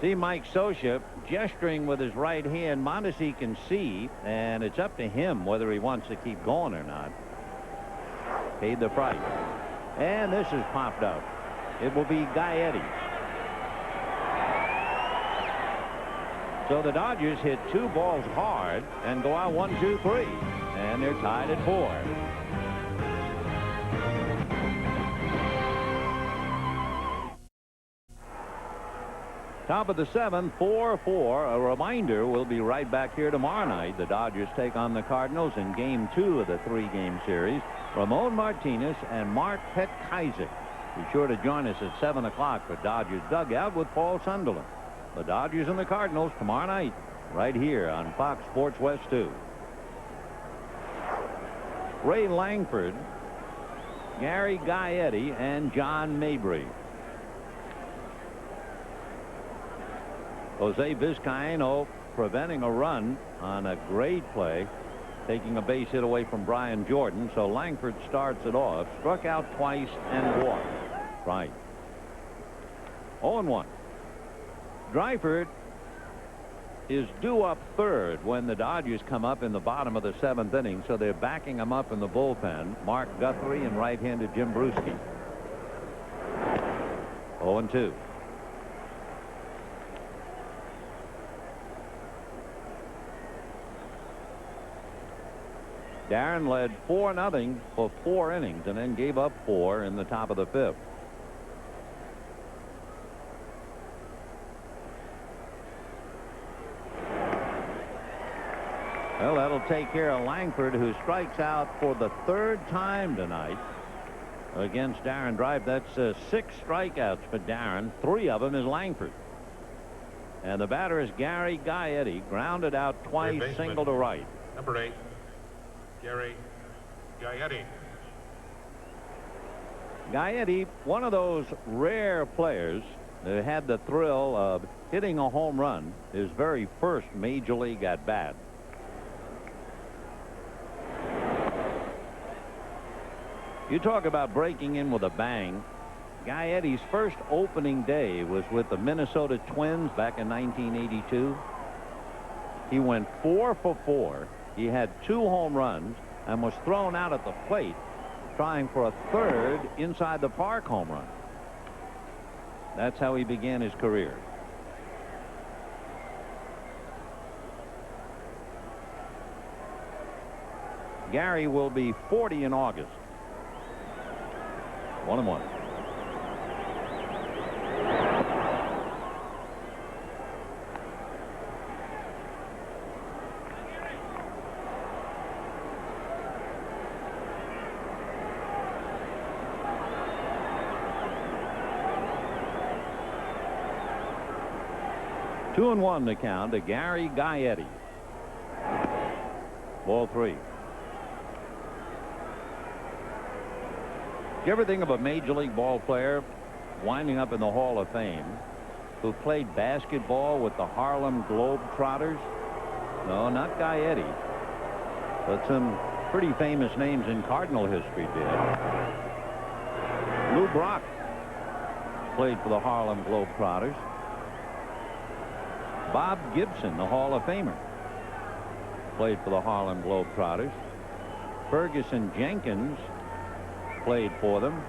See Mike Scioscia gesturing with his right hand. Mondesi can see, and it's up to him whether he wants to keep going or not. Paid the price. And this is popped up. It will be Gaetti. So the Dodgers hit 2 balls hard and go out 1, 2, 3. And they're tied at 4. Top of the 7th, 4-4. A reminder, we'll be right back here tomorrow night. The Dodgers take on the Cardinals in Game 2 of the 3-game series. Ramon Martinez and Mark Petkazik. Be sure to join us at 7 o'clock for Dodgers Dugout with Paul Sunderland. The Dodgers and the Cardinals tomorrow night, right here on Fox Sports West 2. Ray Langford, Gary Gaetti, and John Mabry. Jose Vizcaino preventing a run on a great play, taking a base hit away from Brian Jordan. So Langford starts it off, struck out twice and walked. Right. 0-1. Dryford is due up 3rd when the Dodgers come up in the bottom of the 7th inning, so they're backing him up in the bullpen. Mark Guthrie and right-handed Jim Bruschi. 0-2. Darren led 4-0 for 4 innings and then gave up 4 in the top of the 5th. Well, that'll take care of Langford, who strikes out for the 3rd time tonight against Darren Drive. That's 6 strikeouts for Darren. 3 of them is Langford. And the batter is Gary Gaetti, grounded out twice, single to right. Number 8. Gary Gaetti. Gaetti, one of those rare players that had the thrill of hitting a home run his very first major league at bat. You talk about breaking in with a bang. Gaetti's first opening day was with the Minnesota Twins back in 1982. He went 4 for 4. He had 2 home runs and was thrown out at the plate trying for a 3rd inside the park home run. That's how he began his career. Gary will be 40 in August. 1-1. 2-1 the count to Gary Gaetti. Ball 3. Do you ever think of a major league ball player winding up in the Hall of Fame who played basketball with the Harlem Globetrotters? No, not Gaetti, but some pretty famous names in Cardinal history did. Lou Brock played for the Harlem Globetrotters. Bob Gibson, the Hall of Famer, played for the Harlem Globetrotters. Ferguson Jenkins played for them.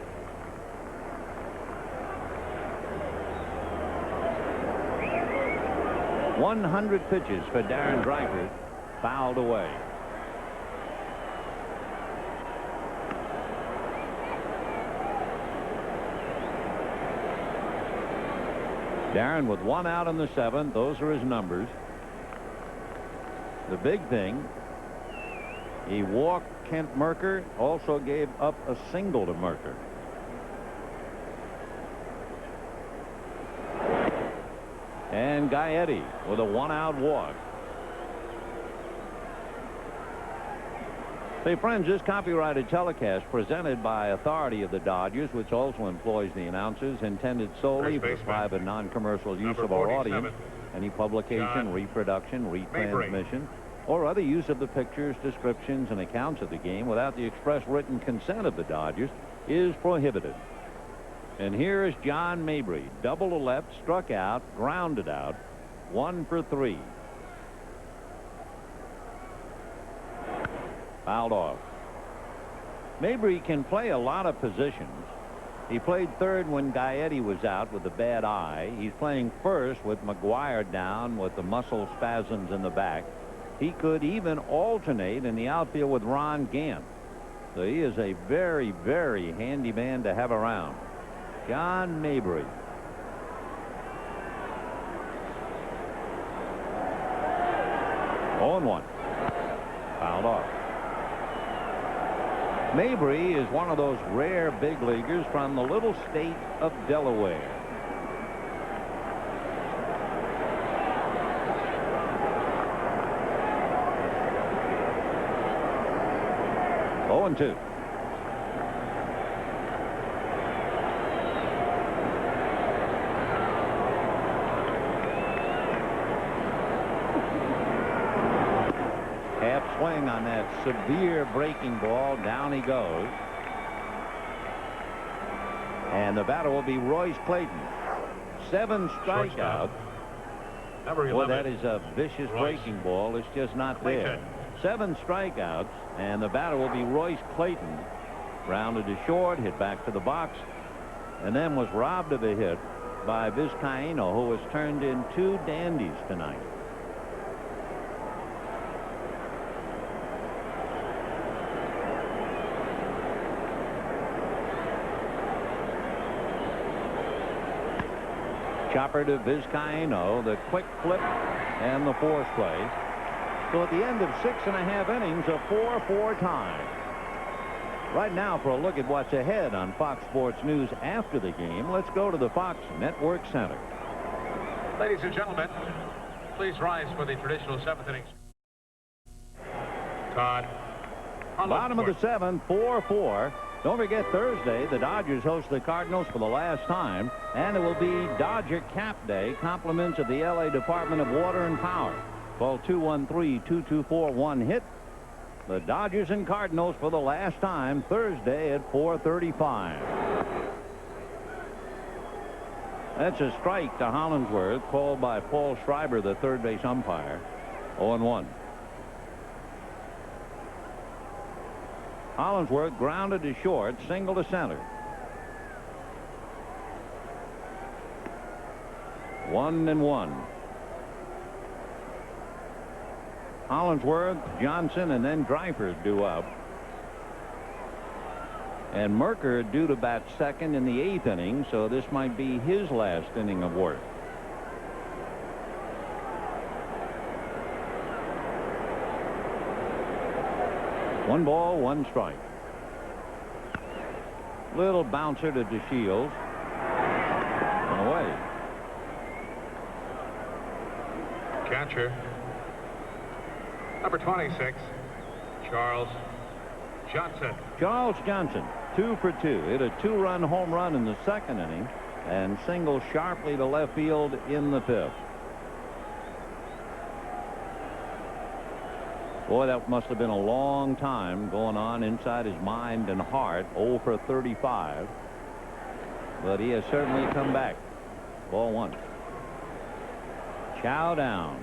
.100 pitches for Darren Dreifort, fouled away. Darren with 1 out in the 7th. Those are his numbers. The big thing, he walked Kent Merker, also gave up a single to Merker. And Gaetti with a 1-out walk. Hey, friends, this copyrighted telecast presented by authority of the Dodgers, which also employs the announcers, intended solely for private non-commercial use of our audience. Any publication, reproduction, retransmission, or other use of the pictures, descriptions, and accounts of the game without the express written consent of the Dodgers is prohibited. And here is John Mabry, double to left, struck out, grounded out, 1 for 3. Fouled off. Mabry can play a lot of positions. He played third when Gaetti was out with a bad eye. He's playing first with McGwire down with the muscle spasms in the back. He could even alternate in the outfield with Ron Gant. So he is a very, very handy man to have around. John Mabry. Oh, and 1. Fouled off. Mabry is one of those rare big leaguers from the little state of Delaware. Oh, and 2. Swing on that severe breaking ball. Down he goes. And the batter will be Royce Clayton. 7 strikeouts. Well, that is a vicious breaking ball. It's just not there. 7 strikeouts, and the batter will be Royce Clayton. Rounded to short, hit back to the box, and then was robbed of a hit by Vizcaino, who has turned in 2 dandies tonight. Chopper to Vizcaino, the quick flip and the force play. So at the end of 6.5 innings, a 4-4 tie. Right now, for a look at what's ahead on Fox Sports News after the game, let's go to the Fox Network Center. Ladies and gentlemen, please rise for the traditional 7th inning. Todd. Bottom of the 7th, 4-4. Don't forget, Thursday, the Dodgers host the Cardinals for the last time, and it will be Dodger Cap Day, compliments of the L.A. Department of Water and Power. Call 213-2241-HIT. The Dodgers and Cardinals for the last time, Thursday at 4:35. That's a strike to Hollingsworth, called by Paul Schreiber, the third base umpire. 0-1. Hollingsworth grounded to short, single to center. 1-1. Hollingsworth, Johnson, and then Dreifort due up. And Merker due to bat second in the 8th inning, so this might be his last inning of work. One ball, 1 strike. Little bouncer to DeShields. And away. catcher, number 26, Charles Johnson. Charles Johnson, 2 for 2. Hit a 2-run home run in the second inning and singled sharply to left field in the 5th. Boy, that must have been a long time going on inside his mind and heart. 0 for 35. But he has certainly come back. Ball 1. Chow down.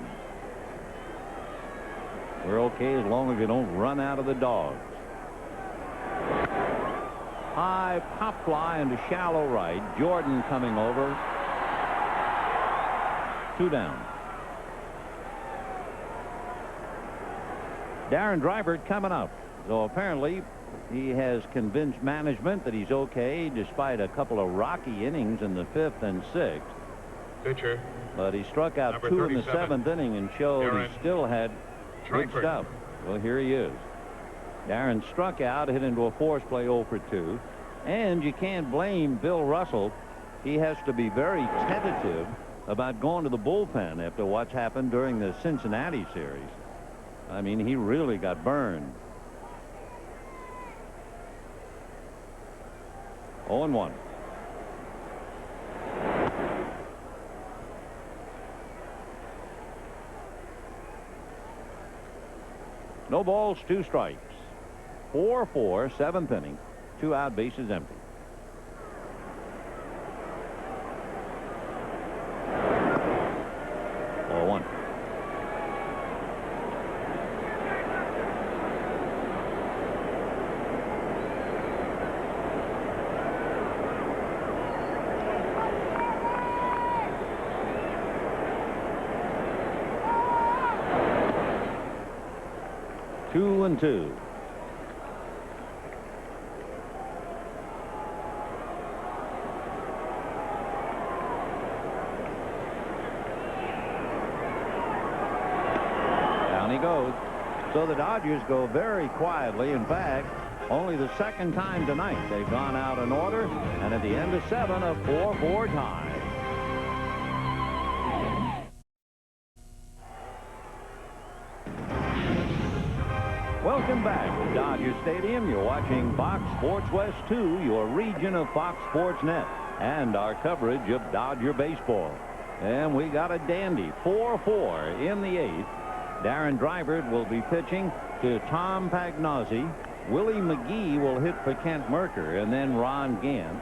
We're okay as long as you don't run out of the dogs. High pop fly into shallow right. Jordan coming over. 2 down. Darren Dreibert coming up. So apparently he has convinced management that he's okay despite a couple of rocky innings in the 5th and 6th. Pitcher. But he struck out 2 in the 7th inning and showed he still had good stuff. Well, here he is. Darren struck out, hit into a force play 0 for 2. And you can't blame Bill Russell. He has to be very tentative about going to the bullpen after what's happened during the Cincinnati series. I mean, he really got burned. 0-1. No balls, 2 strikes. 4-4, 7th inning. 2 out, bases empty. One. Two and 2. Down he goes. So the Dodgers go very quietly. In fact, only the second time tonight they've gone out in order, and at the end of 7, a 4-4 tie. Welcome back to Dodger Stadium. You're watching Fox Sports West 2, your region of Fox Sports Net, and our coverage of Dodger baseball. And we got a dandy 4-4 in the 8th. Darren Dreibert will be pitching to Tom Pagnozzi. Willie McGee will hit for Kent Merker, and then Ron Gant.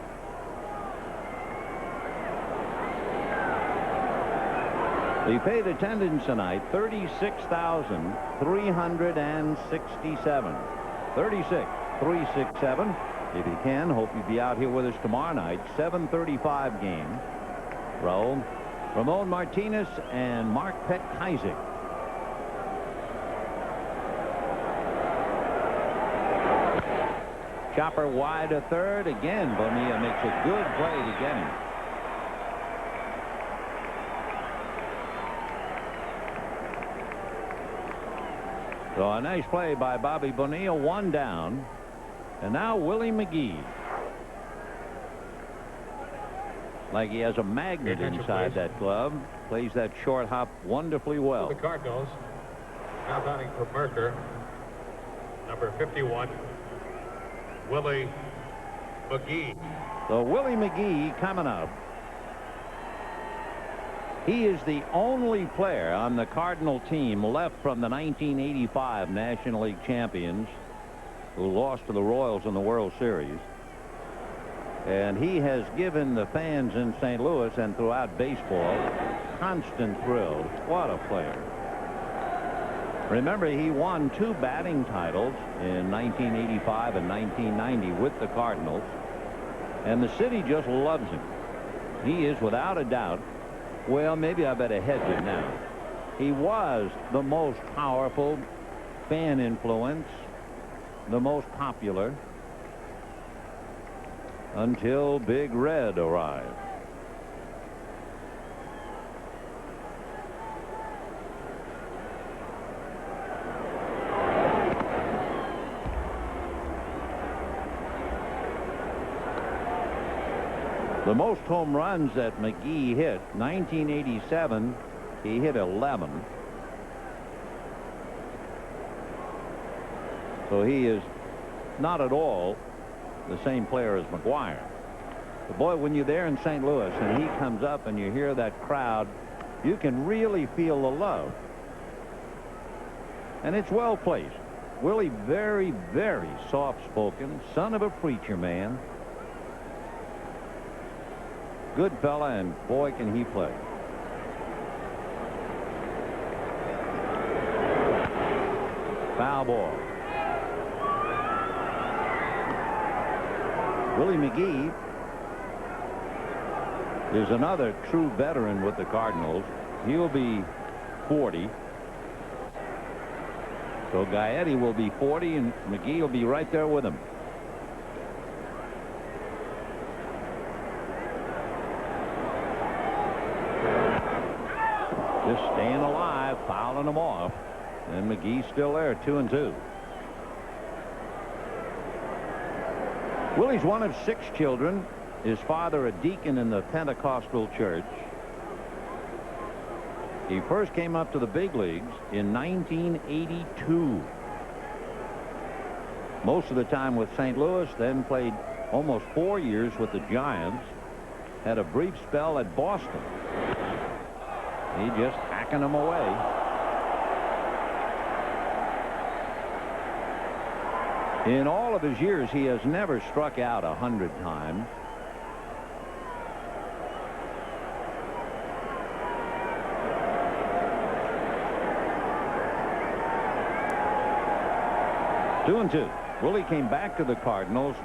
The paid attendance tonight, 36,367. 36,367. If you can, hope you'll be out here with us tomorrow night. 7:35 game. Ramon Martinez and Mark Petk-Isaac. Chopper wide to third. Again, Bonilla makes a good play to get him. So a nice play by Bobby Bonilla, 1 down. And now Willie McGee. Like he has a magnet inside that glove. Plays that short hop wonderfully well. The Cardinals now batting for Merker, number 51, Willie McGee. So Willie McGee coming up. He is the only player on the Cardinal team left from the 1985 National League champions who lost to the Royals in the World Series. And he has given the fans in St. Louis and throughout baseball constant thrills. What a player. Remember, he won 2 batting titles in 1985 and 1990 with the Cardinals. And the city just loves him. He is, without a doubt, well, maybe I better hedge it now. He was the most powerful fan influence, the most popular, until Big Red arrived. The most home runs that McGee hit, 1987, he hit 11. So he is not at all the same player as McGwire. But boy, when you're there in St. Louis and he comes up and you hear that crowd, you can really feel the love. And it's well placed. Willie, very, very soft-spoken, son of a preacher man. Good fella, and boy, can he play. Foul ball. Willie McGee is another true veteran with the Cardinals. He'll be 40. So Gaetti will be 40, and McGee will be right there with him. Just staying alive, fouling them off. And McGee's still there, 2-2. Willie's one of 6 children. His father a deacon in the Pentecostal church. He first came up to the big leagues in 1982. Most of the time with St. Louis, then played almost 4 years with the Giants. Had a brief spell at Boston. He just hacking them away. In all of his years, he has never struck out 100 times. Two and two. Willie came back to the Cardinals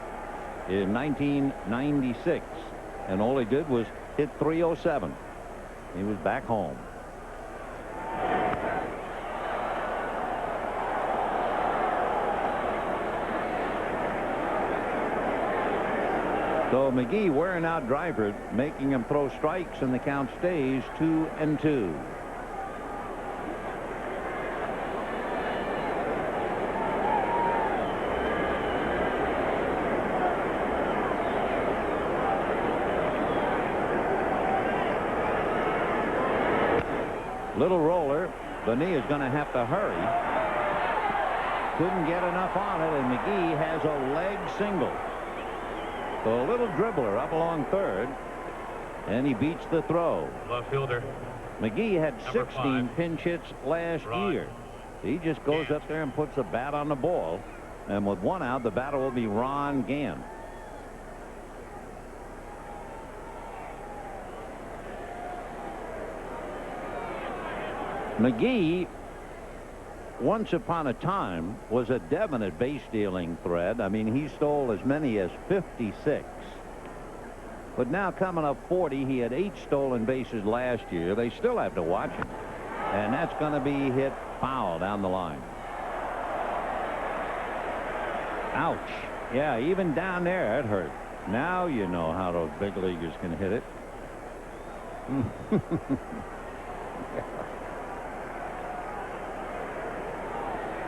in 1996, and all he did was hit .307. He was back home. So McGee wearing out Driver, making him throw strikes, and the count stays 2-2. Little roller. The knee is going to have to hurry. Couldn't get enough on it, and McGee has a leg single. So a little dribbler up along third, and he beats the throw. Left fielder. McGee had Number 16 5. pinch hits last year. He just goes up there and puts a bat on the ball, and with one out, the batter will be Ron Gant. McGee, once upon a time, was a definite base stealing threat. I mean, he stole as many as 56. But now coming up 40, he had 8 stolen bases last year. They still have to watch him. And that's going to be hit foul down the line. Ouch. Yeah, even down there, it hurt. Now you know how those big leaguers can hit it.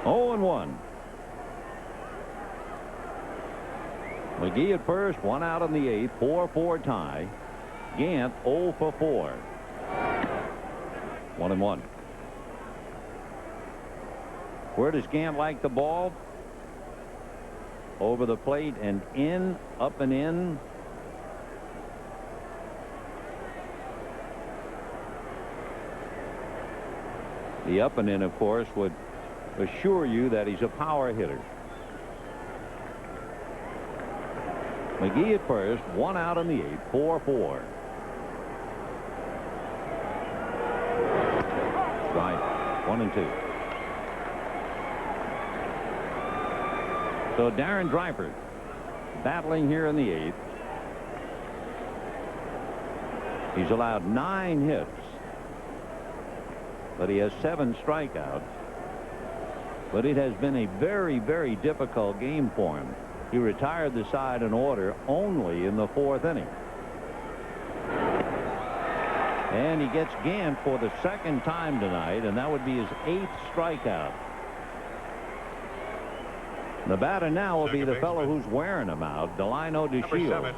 0-1. McGee at first, 1 out in the 8th, 4-4 tie. Gant 0 for 4. 1-1. Where does Gant like the ball? Over the plate and in, up and in. The up and in, of course, would assure you that he's a power hitter. McGee at first, 1 out in the 8th, 4-4. Strike, 1-2. So Darren Dreifert battling here in the 8th. He's allowed 9 hits, but he has 7 strikeouts. But it has been a very, very difficult game for him. He retired the side in order only in the 4th inning. And he gets Gant for the 2nd time tonight, and that would be his 8th strikeout. The batter now will be the fellow who's wearing him out, Delino DeShields.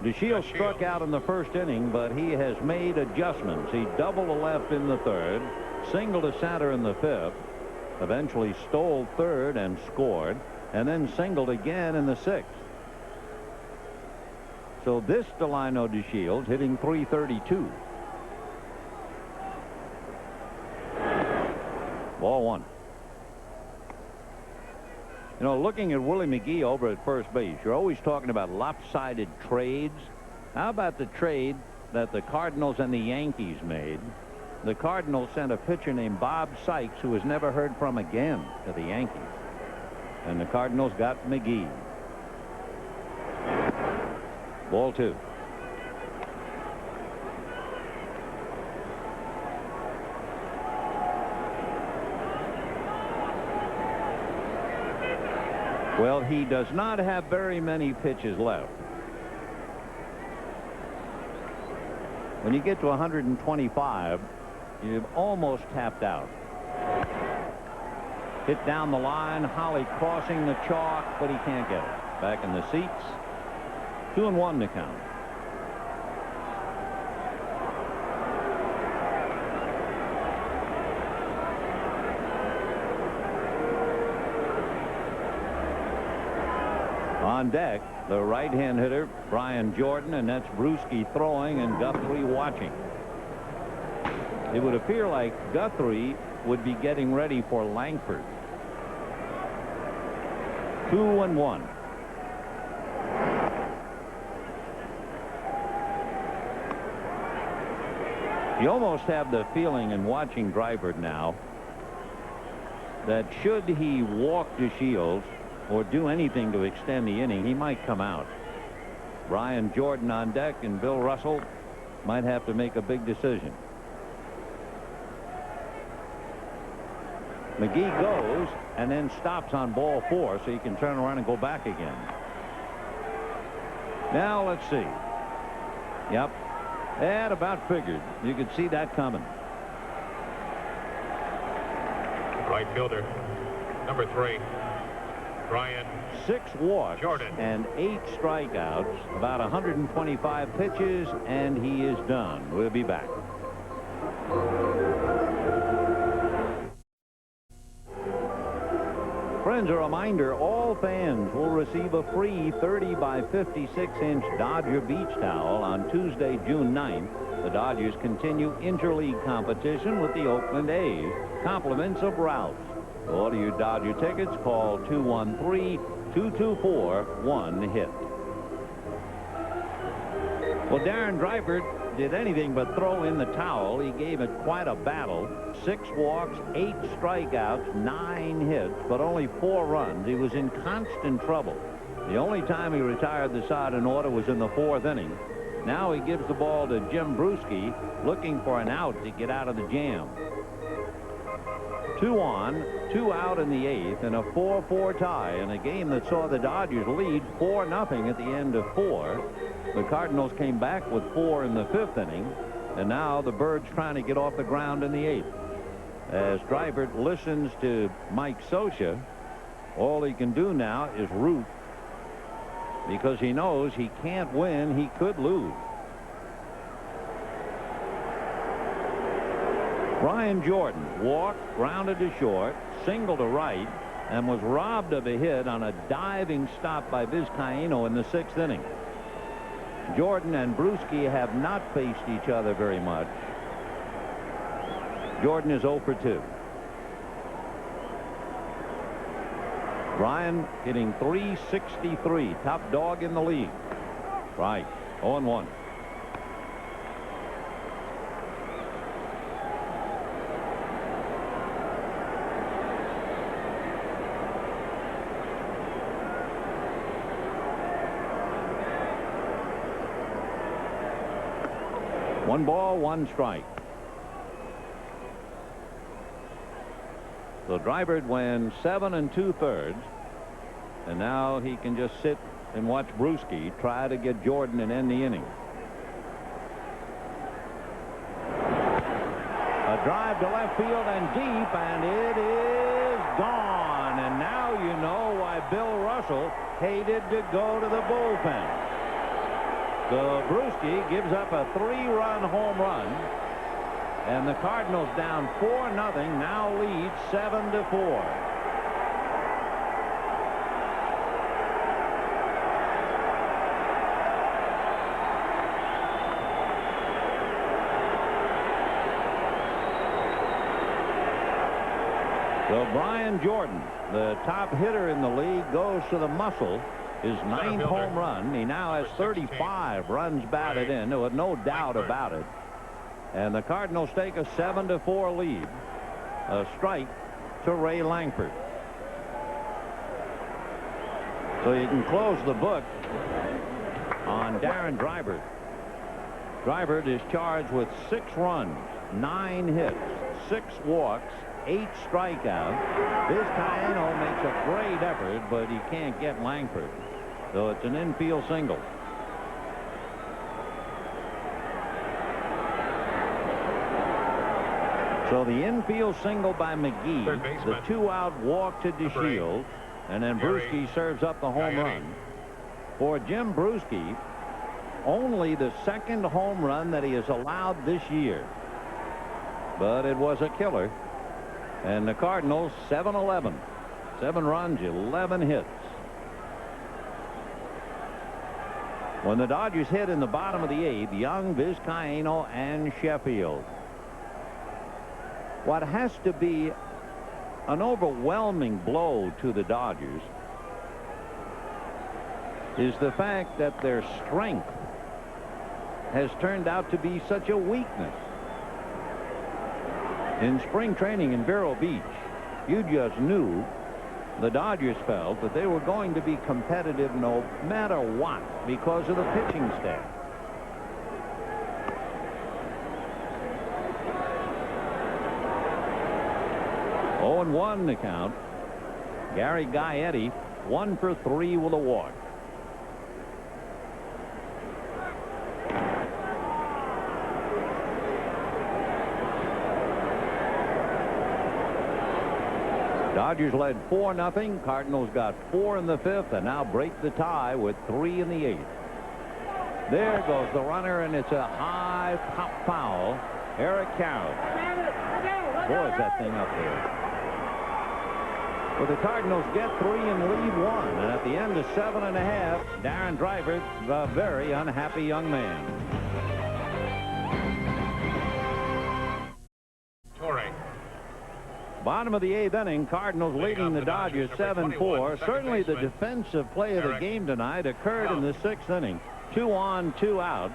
DeShields struck out in the 1st inning, but he has made adjustments. He doubled the left in the 3rd, singled to center in the 5th, eventually stole third and scored, and then singled again in the 6th. So this Delino DeShields hitting .332. Ball 1. You know, looking at Willie McGee over at first base, you're always talking about lopsided trades. How about the trade that the Cardinals and the Yankees made? The Cardinals sent a pitcher named Bob Sykes, who was never heard from again, to the Yankees. And the Cardinals got McGee. Ball 2. Well, he does not have very many pitches left. When you get to 125, you've almost tapped out. Hit down the line. Holly crossing the chalk, but he can't get it. Back in the seats. 2-1 to count. On deck, the right-hand hitter, Brian Jordan, and that's Bruschi throwing and Guthrie watching. It would appear like Guthrie would be getting ready for Langford. 2-1. You almost have the feeling in watching Drybert now that should he walk DeShields or do anything to extend the inning, he might come out. Brian Jordan on deck, and Bill Russell might have to make a big decision. McGee goes and then stops on ball 4, so he can turn around and go back again. Now let's see. Yep. That about figured. You could see that coming. Right fielder, number 3, Brian. 6 walks Jordan. And 8 strikeouts, about 125 pitches, and he is done. We'll be back. Friends, a reminder, all fans will receive a free 30 by 56-inch Dodger beach towel on Tuesday, June 9th. The Dodgers continue interleague competition with the Oakland A's. Compliments of Ralph's. To order your Dodger tickets, call 213-224-1-HIT. Well, Darren Drybert did anything but throw in the towel. He gave it quite a battle. 6 walks, 8 strikeouts, 9 hits, but only 4 runs. He was in constant trouble. The only time he retired the side in order was in the 4th inning. Now he gives the ball to Jim Bruschi, looking for an out to get out of the jam. 2 on, 2 out in the 8th, and a 4-4 tie in a game that saw the Dodgers lead 4-0 at the end of 4. The Cardinals came back with 4 in the 5th inning, and now the Birds trying to get off the ground in the 8th. As Drybert listens to Mike Scioscia, all he can do now is root, because he knows he can't win, he could lose. Brian Jordan walked, grounded to short, singled to right, and was robbed of a hit on a diving stop by Vizcaíno in the 6th inning. Jordan and Bruschi have not faced each other very much. Jordan is 0 for 2. Brian hitting .363, top dog in the league. Right, 0-1. One ball, 1 strike. So Drybert went 7 2/3, and now he can just sit and watch Bruschi try to get Jordan and end the inning. A drive to left field and deep, and it is gone. And now you know why Bill Russell hated to go to the bullpen. So Bruschi gives up a 3-run home run, And the Cardinals down 4-0, now lead 7-4. So Brian Jordan, the top hitter in the league, goes to the muscle. His 9th home run. He now has 35 runs batted in. There was no doubt about it. And the Cardinals take a 7-4 lead. A strike to Ray Langford. So you can close the book on Darren Drybert. Drybert is charged with 6 runs, 9 hits, 6 walks, 8 strikeouts. Vizcaino makes a great effort, but he can't get Langford. So it's an infield single. So the infield single by McGee, the 2-out walk to DeShields, and then Bruschi serves up the home run. For Jim Bruschi, only the 2nd home run that he has allowed this year. But it was a killer. And the Cardinals 7-11. 7 runs, 11 hits. When the Dodgers hit in the bottom of the 8th, Young, Vizcaino, and Sheffield. What has to be an overwhelming blow to the Dodgers is the fact that their strength has turned out to be such a weakness. In spring training in Vero Beach, you just knew the Dodgers felt that they were going to be competitive no matter what because of the pitching staff. Oh, and 1 the count. Gary Gaetti 1 for 3 with a walk. Dodgers led 4-0. Cardinals got 4 in the 5th and now break the tie with 3 in the 8th. There goes the runner, and it's a high pop foul. Eric Carroll. Boy, is that thing up there. Well, the Cardinals get 3 and lead 1. And at the end of 7.5, Darren Drybert, a very unhappy young man. Bottom of the 8th inning, Cardinals leading the Dodgers 7-4. Certainly the defensive play of the game tonight occurred in the 6th inning. 2 on, 2 out.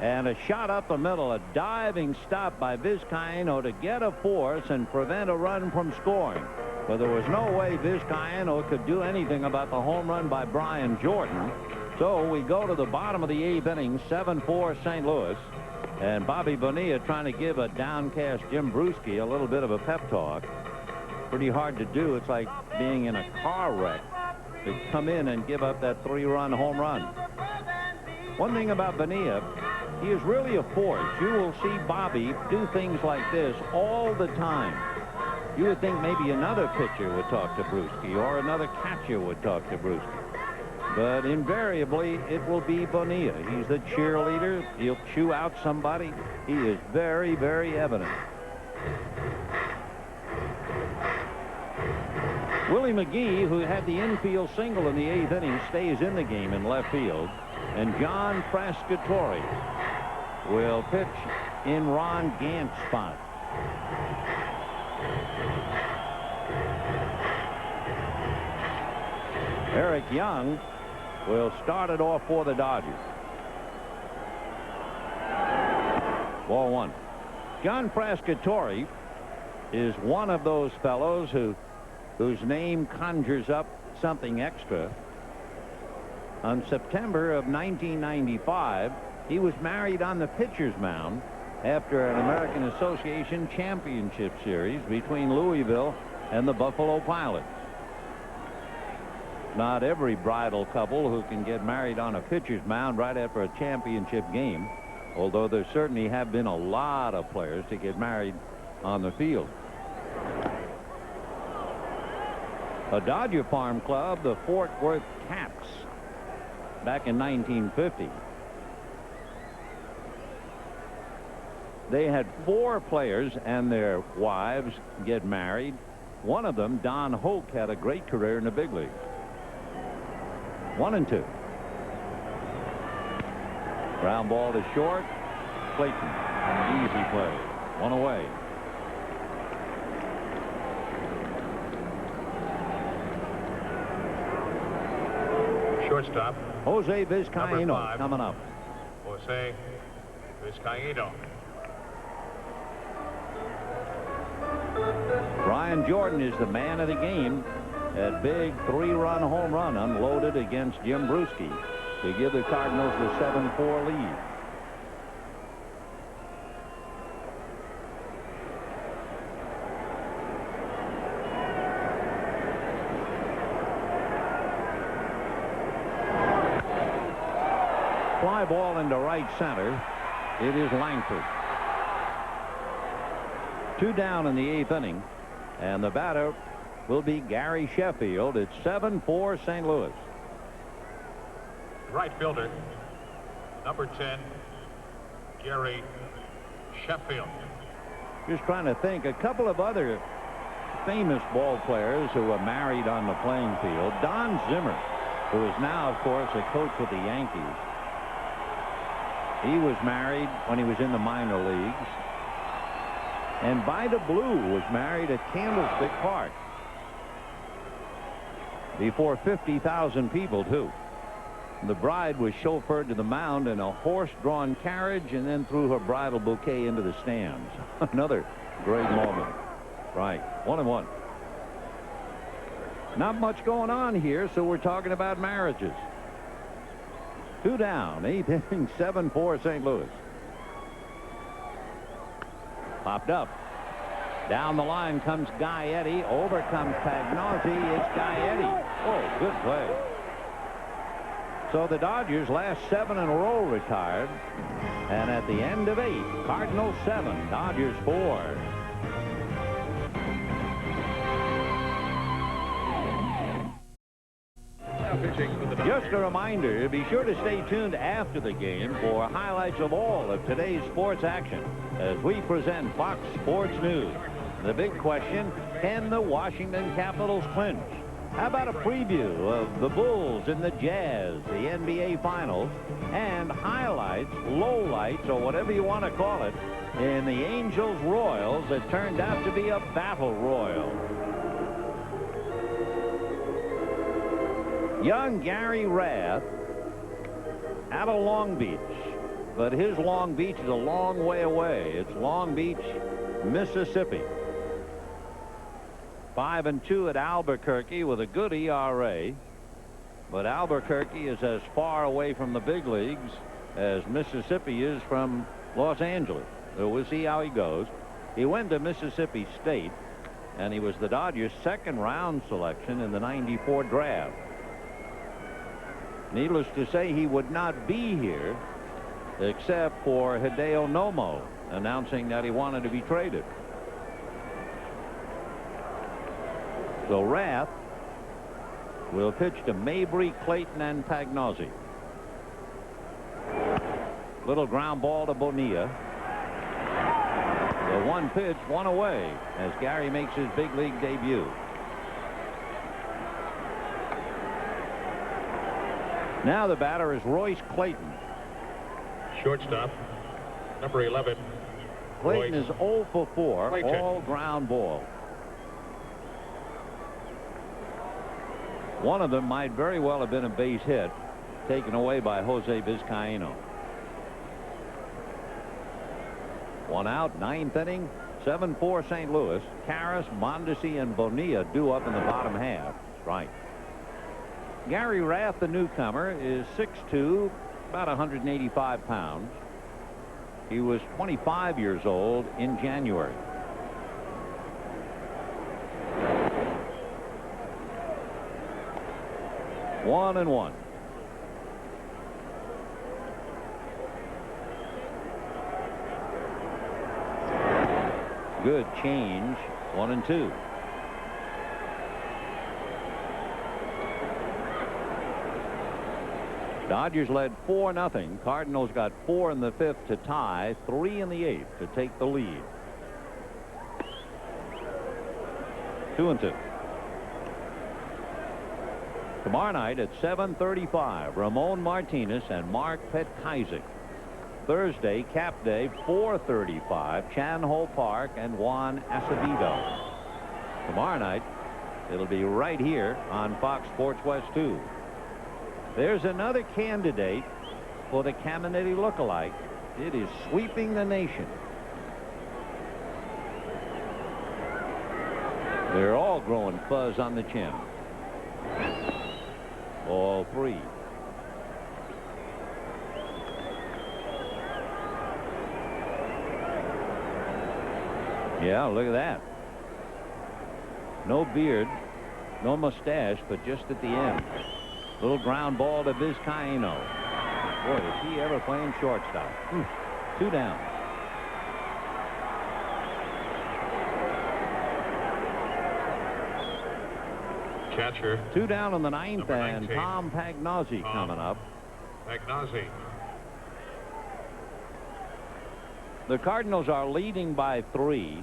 And a shot up the middle, a diving stop by Vizcaino to get a force and prevent a run from scoring. But there was no way Vizcaino could do anything about the home run by Brian Jordan. So we go to the bottom of the 8th inning, 7-4 St. Louis. And Bobby Bonilla trying to give a downcast Jim Bruschi a little bit of a pep talk. Pretty hard to do. It's like being in a car wreck to come in and give up that 3-run home run. One thing about Bonilla, he is really a force. You will see Bobby do things like this all the time. You would think maybe another pitcher would talk to Bruschi or another catcher would talk to Bruschi. But invariably, it will be Bonilla. He's the cheerleader. He'll chew out somebody. He is very, very evident. Willie McGee, who had the infield single in the 8th inning, stays in the game in left field. And John Frascatore will pitch in Ron Gant's spot. Eric Young will start it off for the Dodgers. Ball 1. John Frascatore is one of those fellows whose name conjures up something extra. On September of 1995, he was married on the pitcher's mound after an American Association Championship Series between Louisville and the Buffalo Pilots. Not every bridal couple who can get married on a pitcher's mound right after a championship game, although there certainly have been a lot of players to get married on the field. A Dodger farm club, the Fort Worth Cats, back in 1950. They had 4 players and their wives get married. One of them, Don Hoke, had a great career in the big leagues. 1-2. Ground ball to short. Clayton. Easy play. 1 away. Shortstop. Jose Vizcaíno coming up. Jose Vizcaíno. Brian Jordan is the man of the game. That big 3-run home run unloaded against Jim Brewski to give the Cardinals the 7-4 lead. Fly ball into right center. It is Langford. 2 down in the 8th inning, and the batter will be Gary Sheffield. It's 7-4 St. Louis. Right fielder, number 10, Gary Sheffield. Just trying to think, a couple of other famous ball players who were married on the playing field. Don Zimmer, who is now, of course, a coach with the Yankees. He was married when he was in the minor leagues. And Vida Blue was married at Candlestick Park. Before 50,000 people, too. The bride was chauffeured to the mound in a horse-drawn carriage and then threw her bridal bouquet into the stands. Another great moment. Right. 1-1. Not much going on here, so we're talking about marriages. 2 down, 8th inning, 7-4 St. Louis. Popped up. Down the line comes Gaetti. Over comes Pagnozzi. It's Gaetti. Oh, good play. So the Dodgers last 7 in a row retired. And at the end of 8, Cardinals 7, Dodgers 4. Just a reminder, be sure to stay tuned after the game for highlights of all of today's sports action as we present Fox Sports News. The big question, can the Washington Capitals clinch? How about a preview of the Bulls and the Jazz, the NBA Finals, and highlights, lowlights, or whatever you want to call it, in the Angels Royals that turned out to be a battle royal. Young Gary Rath out of Long Beach, but his Long Beach is a long way away. It's Long Beach, Mississippi. 5-2 at Albuquerque with a good ERA, but Albuquerque is as far away from the big leagues as Mississippi is from Los Angeles. So we'll see how he goes. He went to Mississippi State, and he was the Dodgers' 2nd round selection in the '94 draft. Needless to say, he would not be here except for Hideo Nomo announcing that he wanted to be traded. So Rath will pitch to Mabry, Clayton, and Pagnozzi. Little ground ball to Bonilla. The 1 pitch, 1 away as Gary makes his big league debut. Now the batter is Royce Clayton. Shortstop, number 11. Clayton is 0 for 4, Clayton. all ground ball. One of them might very well have been a base hit taken away by Jose Vizcaíno. 1 out, 9th inning, 7-4 St. Louis. Karras, Mondesi, and Bonilla due up in the bottom half. Strike. Gary Rath, the newcomer, is 6'2", about 185 pounds. He was 25 years old in January. One and one. Good change. 1-2. Dodgers led 4-0. Cardinals got 4 in the 5th to tie, 3 in the 8th to take the lead. 2-2. Tomorrow night at 7:35, Ramon Martinez and Mark Petkazik. Thursday, Cap Day, 4:35, Chan Ho Park and Juan Acevedo. Tomorrow night, it'll be right here on Fox Sports West 2. There's another candidate for the Caminiti lookalike. It is sweeping the nation. They're all growing fuzz on the chin. All 3. Yeah, look at that. No beard, no mustache, but just at the end. Little ground ball to Vizcaíno. Boy, is he ever playing shortstop. 2 down. Catcher. 2 down in the 9th, and 19. Tom Pagnozzi coming up. Pagnozzi. The Cardinals are leading by 3,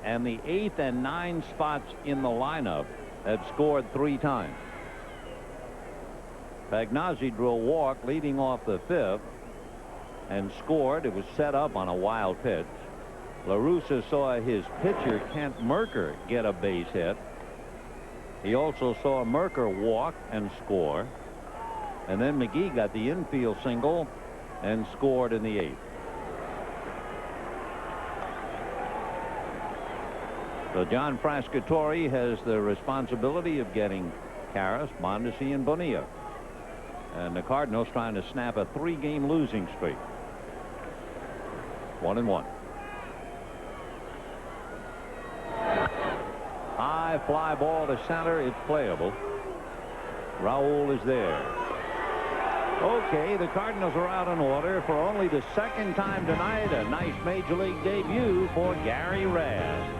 and the 8th and 9th spots in the lineup have scored 3 times. Pagnozzi drew a walk leading off the 5th and scored. It was set up on a wild pitch. La Russa saw his pitcher Kent Merker get a base hit. He also saw Merker walk and score, and then McGee got the infield single and scored in the 8th. So John Frascatore has the responsibility of getting Karras, Mondesi, and Bonilla. And the Cardinals trying to snap a 3-game losing streak. 1-1. High fly ball to center. It's playable. Raul is there. Okay, the Cardinals are out in order for only the 2nd time tonight. A nice major league debut for Gary Raz.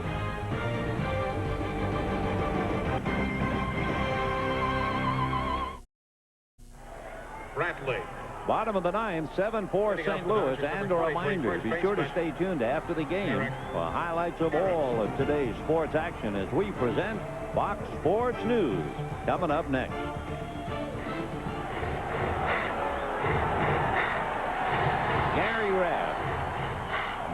Brantley. Bottom of the 9th, 7-4 St. Louis. And a reminder, be sure to stay tuned after the game for highlights of all of today's sports action as we present Fox Sports News. Coming up next. Gary Raz,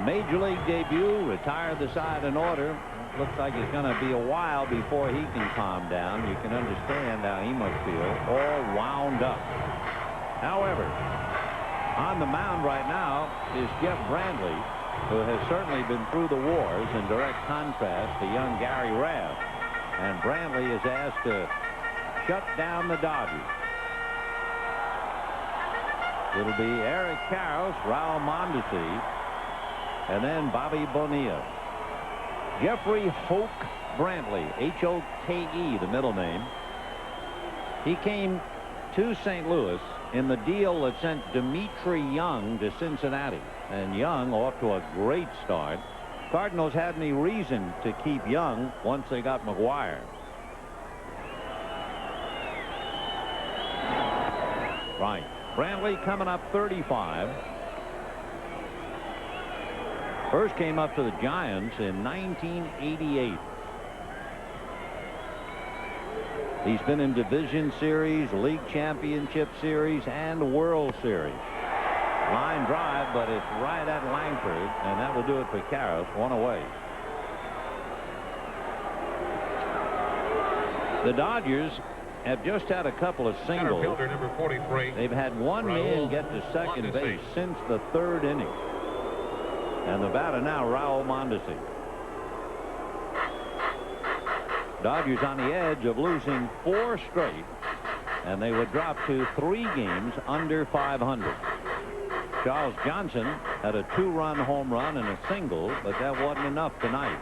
major league debut, retired the side in order. Looks like it's going to be a while before he can calm down. You can understand how he must feel, all wound up. However, on the mound right now is Jeff Brantley, who has certainly been through the wars, in direct contrast to young Gary Raz. And Brantley is asked to shut down the Dodgers. It'll be Eric Karros, Raul Mondesi, and then Bobby Bonilla. Jeffrey Hoke Brantley, H-O-K-E, the middle name. He came to St. Louis in the deal that sent Dimitri Young to Cincinnati. And Young off to a great start. Cardinals had any reason to keep Young once they got McGwire. Right. Brantley coming up 35. First came up to the Giants in 1988. He's been in Division Series, League Championship Series, and World Series. Line drive, but it's right at Langford, and that will do it for Karros. 1 away. The Dodgers have just had a couple of singles. Number 43. They've had 1 man get to second base since the 3rd inning. And the batter now, Raul Mondesi. Dodgers on the edge of losing 4 straight, and they would drop to 3 games under 500. Charles Johnson had a 2-run home run and a single, but that wasn't enough tonight.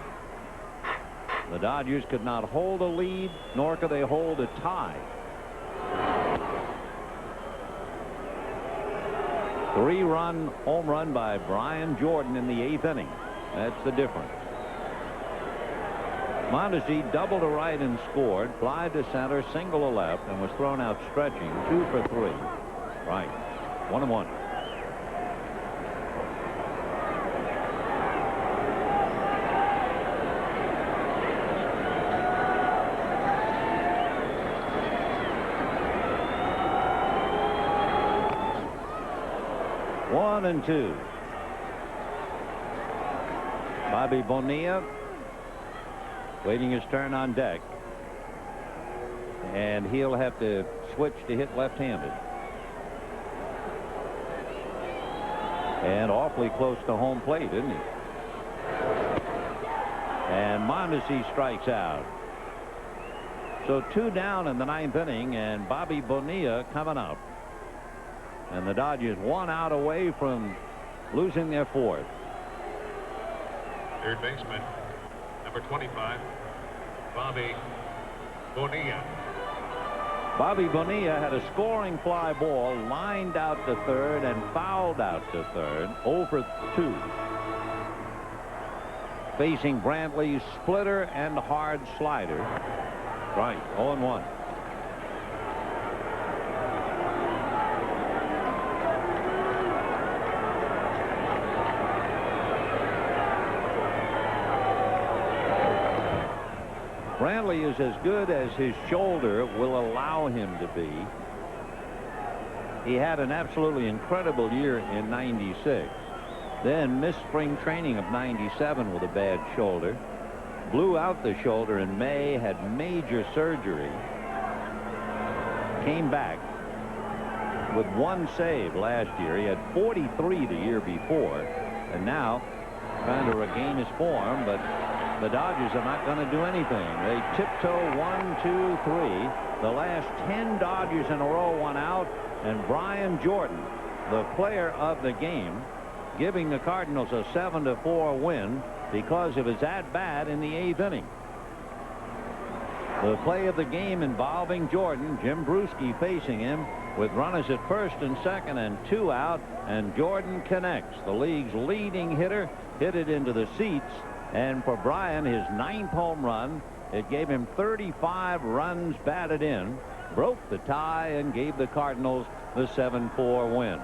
The Dodgers could not hold a lead, nor could they hold a tie. 3-run home run by Brian Jordan in the 8th inning. That's the difference. Mondesi doubled to right and scored, fly to center, single to left, and was thrown out stretching, 2 for 3. Right. 1-1. One and two. Bobby Bonilla waiting his turn on deck. And he'll have to switch to hit left-handed. And awfully close to home plate, isn't he? And Mondesi strikes out. So 2 down in the 9th inning, and Bobby Bonilla coming up. And the Dodgers 1 out away from losing their 4th. Third baseman, number 25, Bobby Bonilla. Bobby Bonilla had a scoring fly ball lined out to third and fouled out to third. 0 for 2. Facing Brantley's splitter and hard slider. Right. 0-1. Brantley is as good as his shoulder will allow him to be. He had an absolutely incredible year in '96. Then missed spring training of '97 with a bad shoulder. Blew out the shoulder in May, had major surgery. Came back with 1 save last year. He had 43 the year before. And now trying to regain his form, but the Dodgers are not going to do anything. They tiptoe 1, 2, 3. The last 10 Dodgers in a row won out, and Brian Jordan, the player of the game, giving the Cardinals a 7-4 win because of his at-bat in the 8th inning. The play of the game involving Jordan, Jim Bruschi facing him with runners at first and second and 2 out, and Jordan connects. The league's leading hitter hit it into the seats. And for Brian, his 9th home run, it gave him 35 runs batted in, broke the tie, and gave the Cardinals the 7-4 win.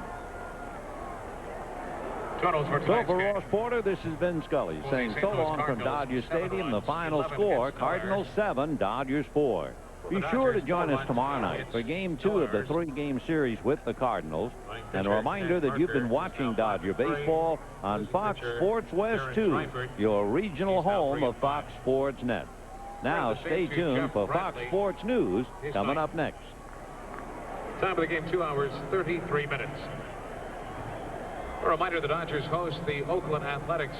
So for Ross Porter, this has been Scully saying so long from Dodger Stadium. The final score, Cardinals 7, Dodgers 4. Be sure to join us tomorrow night for Game 2 of the 3-game series with the Cardinals. And a reminder that you've been watching Dodger baseball on Fox Sports West 2, your regional home of Fox Sports Net. Now stay tuned for Fox Sports News coming up next. Time of the game, 2 hours, 33 minutes. A reminder, the Dodgers host the Oakland Athletics.